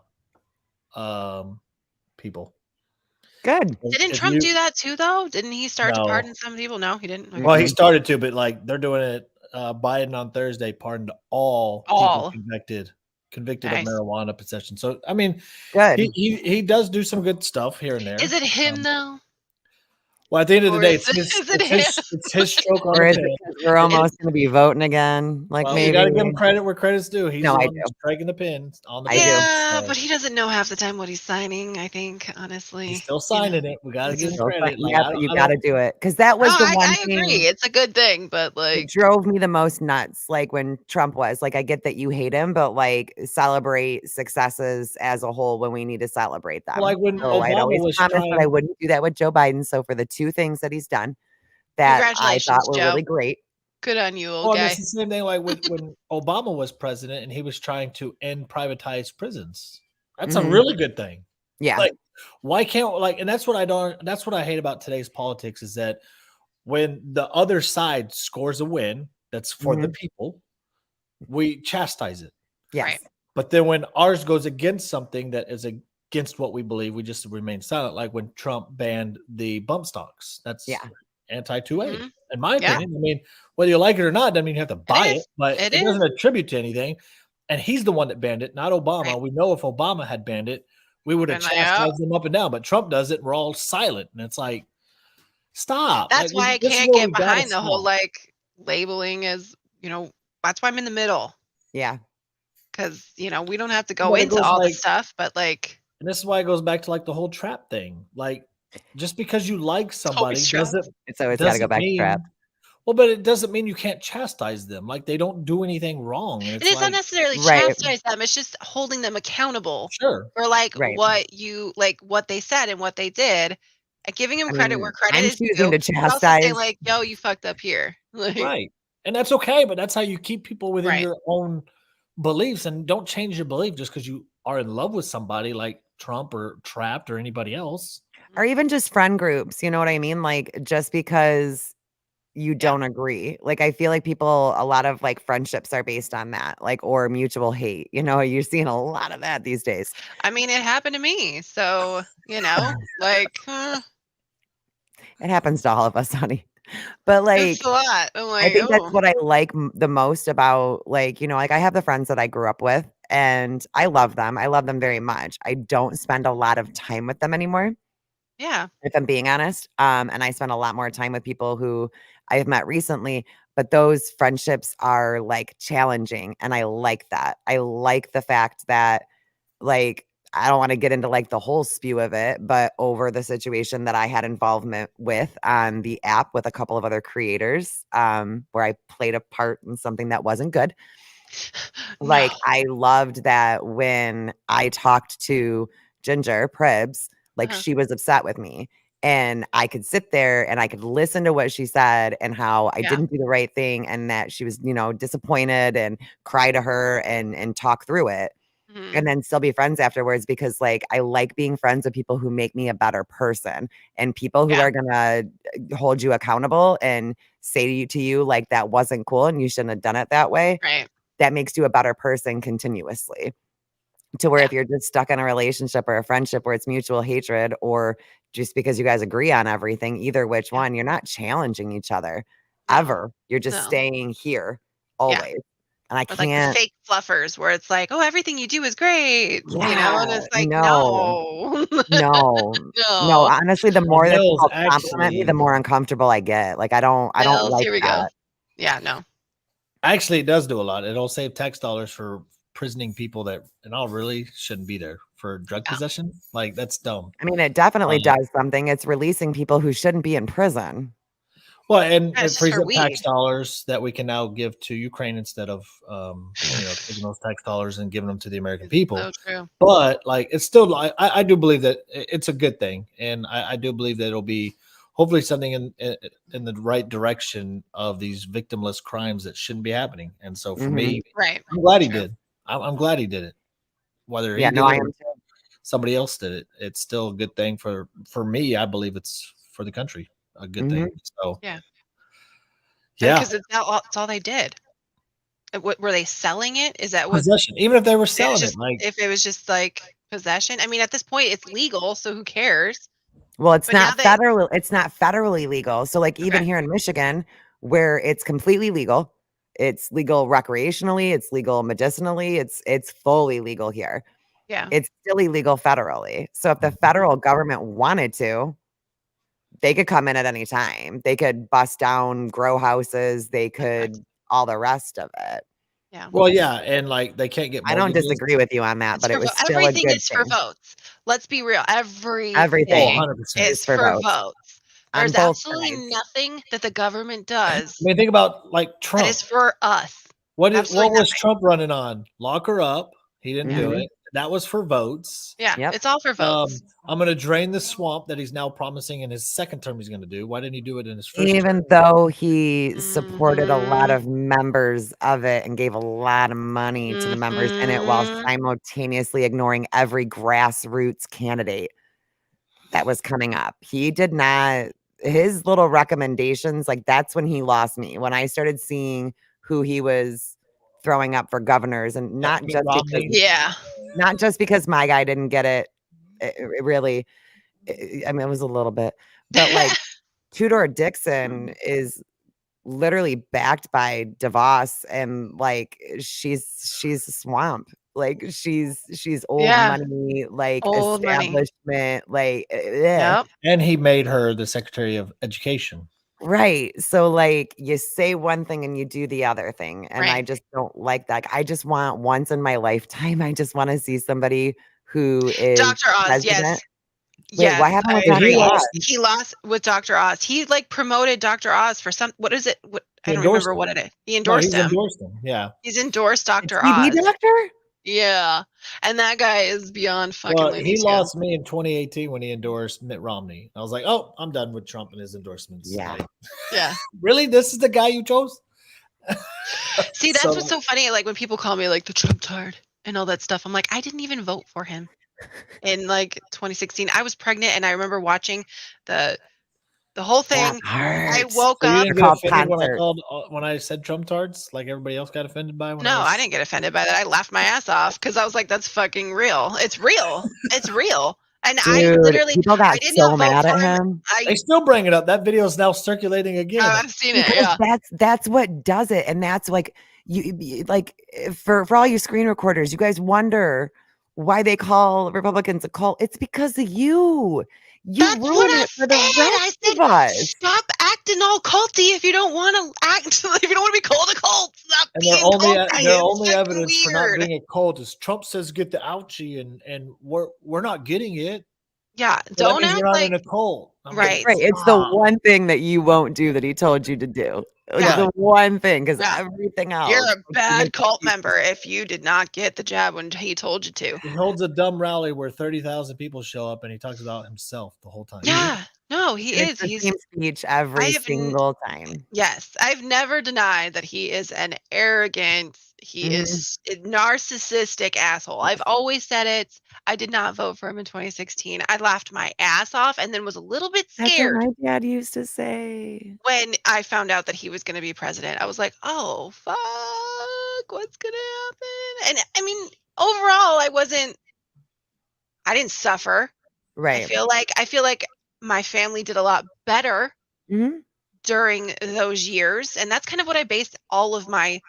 people. Good. Didn't Trump do that too, though? Didn't he start to pardon some people? No, he didn't. Okay. Well, he started to, but they're doing it. Biden on Thursday pardoned all people convicted of marijuana possession. So I mean, good. He does do some good stuff here and there. Is it him though? Well, at the end of the day, it's his stroke on the pen. We're almost going to be voting again. Maybe you got to give him credit where credit's due. He's the one striking the pen on the pen. Yeah, but he doesn't know half the time what he's signing. I think honestly, he's still signing it. We got to give him credit. You got to do it because that was the one thing. I agree. It's a good thing, but it drove me the most nuts. When Trump was I get that you hate him, but celebrate successes as a whole when we need to celebrate them. When Obama I'd always was promised that I wouldn't do that with Joe Biden. So for the two things that he's done that I thought were really great. Good on you, old guy. It's the same thing when Obama was president and he was trying to end privatized prisons. That's a really good thing. Yeah. Why can't and that's what I hate about today's politics is that when the other side scores a win that's for the people, we chastise it. Yes. Right. But then when ours goes against something that is against what we believe, we just remain silent. Like when Trump banned the bump stocks. That's anti-2A, in my opinion. I mean, whether you like it or not, doesn't mean you have to buy it, but it doesn't attribute to anything. And he's the one that banned it, not Obama. Right. We know if Obama had banned it, we would have chastised them up and down. But Trump does it, and we're all silent. And it's like, stop. That's why I can't get behind the whole labeling as, that's why I'm in the middle. Yeah. Because, we don't have to go into all the stuff, but and this is why it goes back to the whole trap thing. Just because you like somebody doesn't. It's always got to go back to trap. Well, but it doesn't mean you can't chastise them. They don't do anything wrong. And it's not necessarily chastise them. It's just holding them accountable. Sure. For what they said and what they did, and giving them credit where credit is due. To chastise. Say yo, you fucked up here. Right. And that's okay, but that's how you keep people within your own beliefs, and don't change your belief just because you are in love with somebody like Trump or Trapped or anybody else. Or even just friend groups. You know what I mean? Just because you don't agree. I feel like people, a lot of friendships are based on that, or mutual hate. You're seeing a lot of that these days. I mean, it happened to me. So, it happens to all of us, honey. But it's a lot. I think that's what I like the most about I have the friends that I grew up with and I love them. I love them very much. I don't spend a lot of time with them anymore. Yeah. If I'm being honest. And I spend a lot more time with people who I have met recently, but those friendships are challenging. And I like that. I like the fact that I don't want to get into the whole spew of it, but over the situation that I had involvement with on the app with a couple of other creators, where I played a part in something that wasn't good. No. I loved that when I talked to Ginger Pribs, she was upset with me. And I could sit there and I could listen to what she said and how I didn't do the right thing and that she was, disappointed and cry to her and talk through it. And then still be friends afterwards because I like being friends with people who make me a better person and people who are going to hold you accountable and say to you that wasn't cool and you shouldn't have done it that way. Right. That makes you a better person continuously. To where if you're just stuck in a relationship or a friendship where it's mutual hatred or just because you guys agree on everything, either which one, you're not challenging each other ever. You're just staying here always. And I can't the fake fluffers where it's everything you do is great. And it's no. No. Honestly, the more that people compliment me, the more uncomfortable I get. I don't like here we that. Go. Yeah, no. Actually, it does do a lot. It'll save tax dollars for prisoning people that, and all really shouldn't be there for drug possession. Like, that's dumb. I mean, it definitely does something. It's releasing people who shouldn't be in prison. Well, and Yeah, it it's just frees for up tax weed. dollars that we can now give to Ukraine instead of, taking those tax dollars and giving them to the American people. So true. But like, it's still, I do believe that it's a good thing, and I do believe that it'll be hopefully something in the right direction of these victimless crimes that shouldn't be happening. And so for me, Right. I'm glad he True. did. I'm glad he did it. Whether Yeah, he no, did I it am or somebody else did it, it's still a good thing for me. I believe it's for the country a good thing. So Yeah. yeah, Because it's all they did. What were they selling it? Is that what possession. Even if they were it was selling it, just like, if it was just like possession? I mean, at this point it's legal, so who cares? Well, it's But now not that federal. It's not federally legal. So, like, even Okay. here in Michigan, where it's completely legal, it's legal recreationally, it's legal medicinally, it's fully legal here. Yeah. It's still illegal federally. So, if the federal government wanted to, they could come in at any time. They could bust down grow houses. They could all the rest of it. Yeah. well, yeah, and like they can't get I don't mortgages. disagree with you on that, It's but it for was still a everything good is for thing. votes. Let's be real. Everything. Everything 100%. is for for votes. votes. On There's both absolutely sides. nothing that the government I does mean, think about like that Trump. is for us. What Absolutely was nothing. Trump running on? Lock her up. He didn't do Mhm. it. That was for votes. Yeah, Yep. it's all for votes. I'm going to drain the swamp that he's now promising in his second term he's going to do. Why didn't he do it in his first term? Even though he supported a lot Mhm. of members of it and gave a lot of money to the members in it while Mhm. simultaneously ignoring every grassroots candidate that was coming up. He did not, his little recommendations, like that's when he lost me. When I started seeing who he was throwing up for governors, and not Mitt just because Romney. Yeah. not just because my guy didn't get it, it really, I mean, it was a little bit, but like Tudor Dixon is literally backed by DeVos, and like she's a swamp. Like she's old Yeah. money, like Old money. establishment, like Yep. And he made her the Secretary of Education. right. So like you say one thing and you do the other thing. And I Right. just don't like that. I just want once in my lifetime, I just want to see somebody who is Dr. Oz, yes. president. Wait, what Yes, happened with I Dr. agree. Oz? He lost with Dr. Oz. He like promoted Dr. Oz for some what is it? What He I don't endorsed remember him. what it is. He No, endorsed he's him. endorsed him. Yeah. He's endorsed The Dr. TB Oz. doctor? Yeah. And that guy is beyond fucking Well, Looney he Tunes. lost me in 2018 when he endorsed Mitt Romney. I was like, oh, I'm done with Trump and his endorsements. Yeah. Like, Yeah. really? This is the guy you chose? See, that's So- what's so funny. Like when people call me like the Trump tard and all that stuff, I'm like, I didn't even vote for him in like 2016. I was pregnant and I remember watching the whole thing. I woke So you up. didn't They're get called offended when I concerts. when I said Trump tards, like everybody else got offended by when No, I I didn't get offended by that. I laughed my ass off because I was like, that's fucking real. It's real. It's real. And I Dude, literally, people got I did so not vote mad for at him. him. They still bring it up. That video is now circulating again. I've seen it. Because Yeah. that's what does it, and that's like like for all you screen recorders, you guys wonder why they call Republicans a cult. It's because of you. You That's ruin what I it for the said. I rest said, of us. stop acting all culty if you don't want to act. If you don't want to be called a cult, stop And being culty. their It's only fucking evidence for not weird. being a cult is Trump says get the ouchie, and we're not getting it. Yeah, So that don't means act you're not like in a cult. I'm right. Right. It's the one thing that you won't do that he told you to do. Like Yeah. the one thing, because Yeah. everything else. You're a like, you bad just- cult member if you did not get the jab when he told you to. He holds a dumb rally where 30,000 people show up, and he talks about himself the whole time. Yeah, no, he It's is. the He's same speech every have single time. yes, I've never denied that he is an arrogant, he Mhm. is a narcissistic asshole. I've always said it. I did not vote for him in 2016. I laughed my ass off and then was a little bit That's what scared my dad used to say. when I found out that he was going to be president. I was like, "Oh, fuck, what's going to happen?" And I mean, overall, I didn't suffer. Right. I feel like my family did a lot better Mhm. during those years, and that's kind of what I based all of my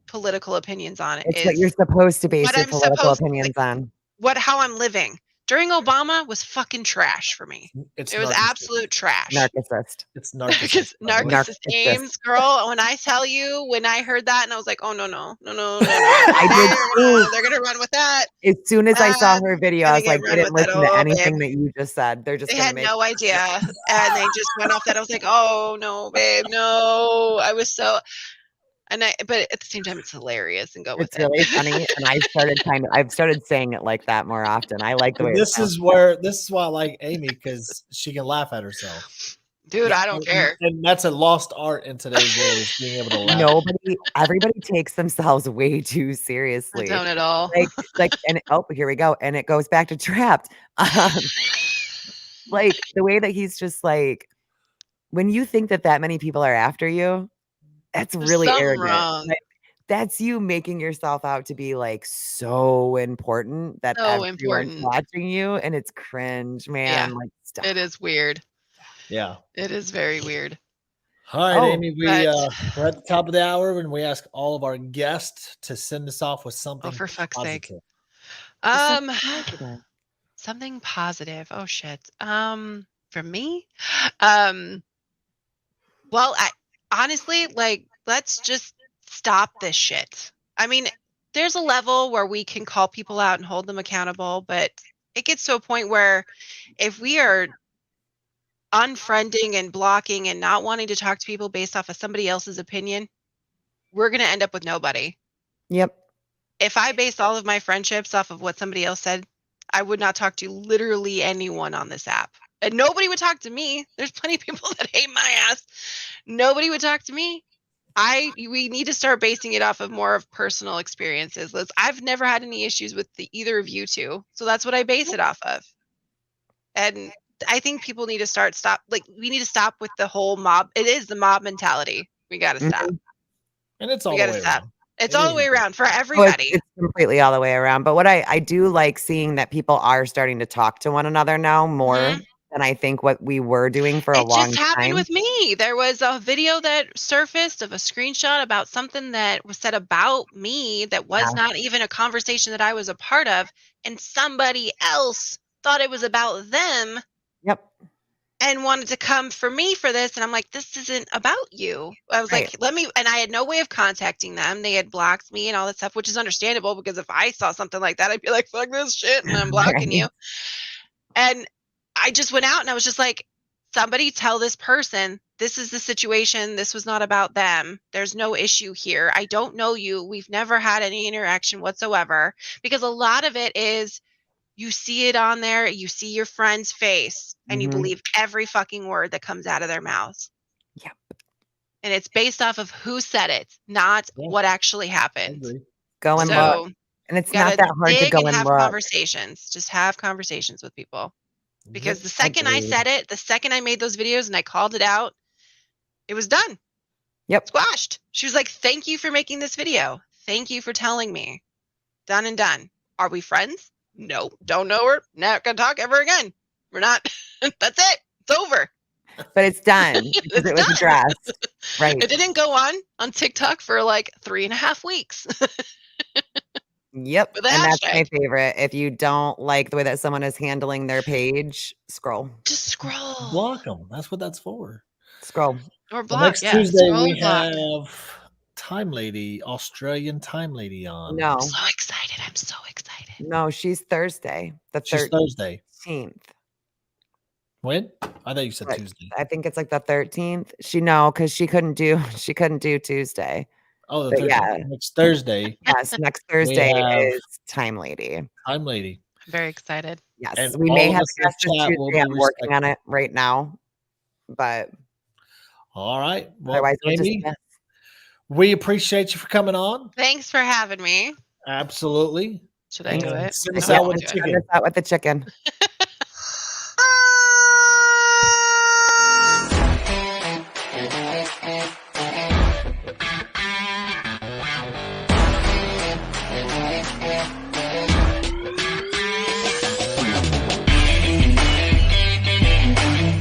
political opinions on. It's what you're supposed to base what your I'm political supposed opinions on. how I'm living. during Obama was fucking trash for me. It's It was absolute trash. Narcissist. It's narcissist. Narcissist James, girl. When I tell you, when I heard that, and I was like, oh no. I did too. They're gonna run with that. As soon as I saw her video, I was like, they didn't listen to anything babe. that you just said. They're just They gonna had make no idea, and they just went off that. I was like, oh no, babe, no. I was so. But at the same time, it's hilarious and go with it's really funny. And I've started saying it like that more often. I like the way this is why I like Amy, because she can laugh at herself. Dude, I don't care. And that's a lost art in today's world, is being able to laugh. Everybody takes themselves way too seriously. I don't at all. And here we go. And it goes back to Trapped. Like the way that he's just like, when you think that many people are after you, that's really arrogant. Like, that's you making yourself out to be like so important that everyone's watching you, and it's cringe, man. Yeah, like stop. It is weird. Yeah, it is very weird. All right, Amy, we're at the top of the hour, and we ask all of our guests to send us off with something. Oh, for fuck's positive. sake. Something positive. Oh shit. For me, well, honestly, like, let's just stop this shit. I mean, there's a level where we can call people out and hold them accountable, but it gets to a point where if we are unfriending and blocking and not wanting to talk to people based off of somebody else's opinion, we're going to end up with nobody. Yep. If I based all of my friendships off of what somebody else said, I would not talk to literally anyone on this app. And nobody would talk to me. There's plenty of people that hate my ass. Nobody would talk to me. We need to start basing it off of more of personal experiences. I've never had any issues with either of you two. So that's what I base it off of. And I think people need to we need to stop with the whole mob. It is the mob mentality. We got to stop. And it's all the way around. It's all the way around for everybody. It's completely all the way around. But what I do like seeing that people are starting to talk to one another now more than I think what we were doing for a long time. It just happened with me. There was a video that surfaced of a screenshot about something that was said about me that was not even a conversation that I was a part of. And somebody else thought it was about them. Yep. And wanted to come for me for this. And I'm like, this isn't about you. I was like, and I had no way of contacting them. They had blocked me and all that stuff, which is understandable because if I saw something like that, I'd be like, fuck this shit. And I'm blocking you. And I just went out and I was just like, somebody tell this person, this is the situation. This was not about them. There's no issue here. I don't know you. We've never had any interaction whatsoever, because a lot of it is, you see it on there, you see your friend's face, and you believe every fucking word that comes out of their mouths. Yep. And it's based off of who said it, not what actually happened. Go and look. And it's not that hard to go and have look. Conversations. Just have conversations with people. Because the second I said it, the second I made those videos and I called it out, it was done. Yep. Squashed. She was like, thank you for making this video. Thank you for telling me. Done and done. Are we friends? No, don't know her. Not gonna talk ever again. We're not. That's it. It's over. But it's done because it was addressed. Right. It didn't go on TikTok for like 3.5 weeks. Yep. And that's my favorite. If you don't like the way that someone is handling their page, scroll. Just scroll. Block them. That's what that's for. Scroll. Or block. Next Tuesday we have Time Lady, Australian Time Lady on. No. I'm so excited. I'm so excited. No, she's Thursday. She's Thursday. 13th. When? I thought you said Tuesday. I think it's like the 13th. Because she couldn't do Tuesday. Oh, the 13th. Next Thursday. Yes, next Thursday is Time Lady. Time Lady. I'm very excited. Yes, and we may have a guest this Tuesday. I'm working on it right now. But all right. Well, otherwise, Amy, we appreciate you for coming on. Thanks for having me. Absolutely. Should I do it? Send us out with the chicken. Send us out with the chicken.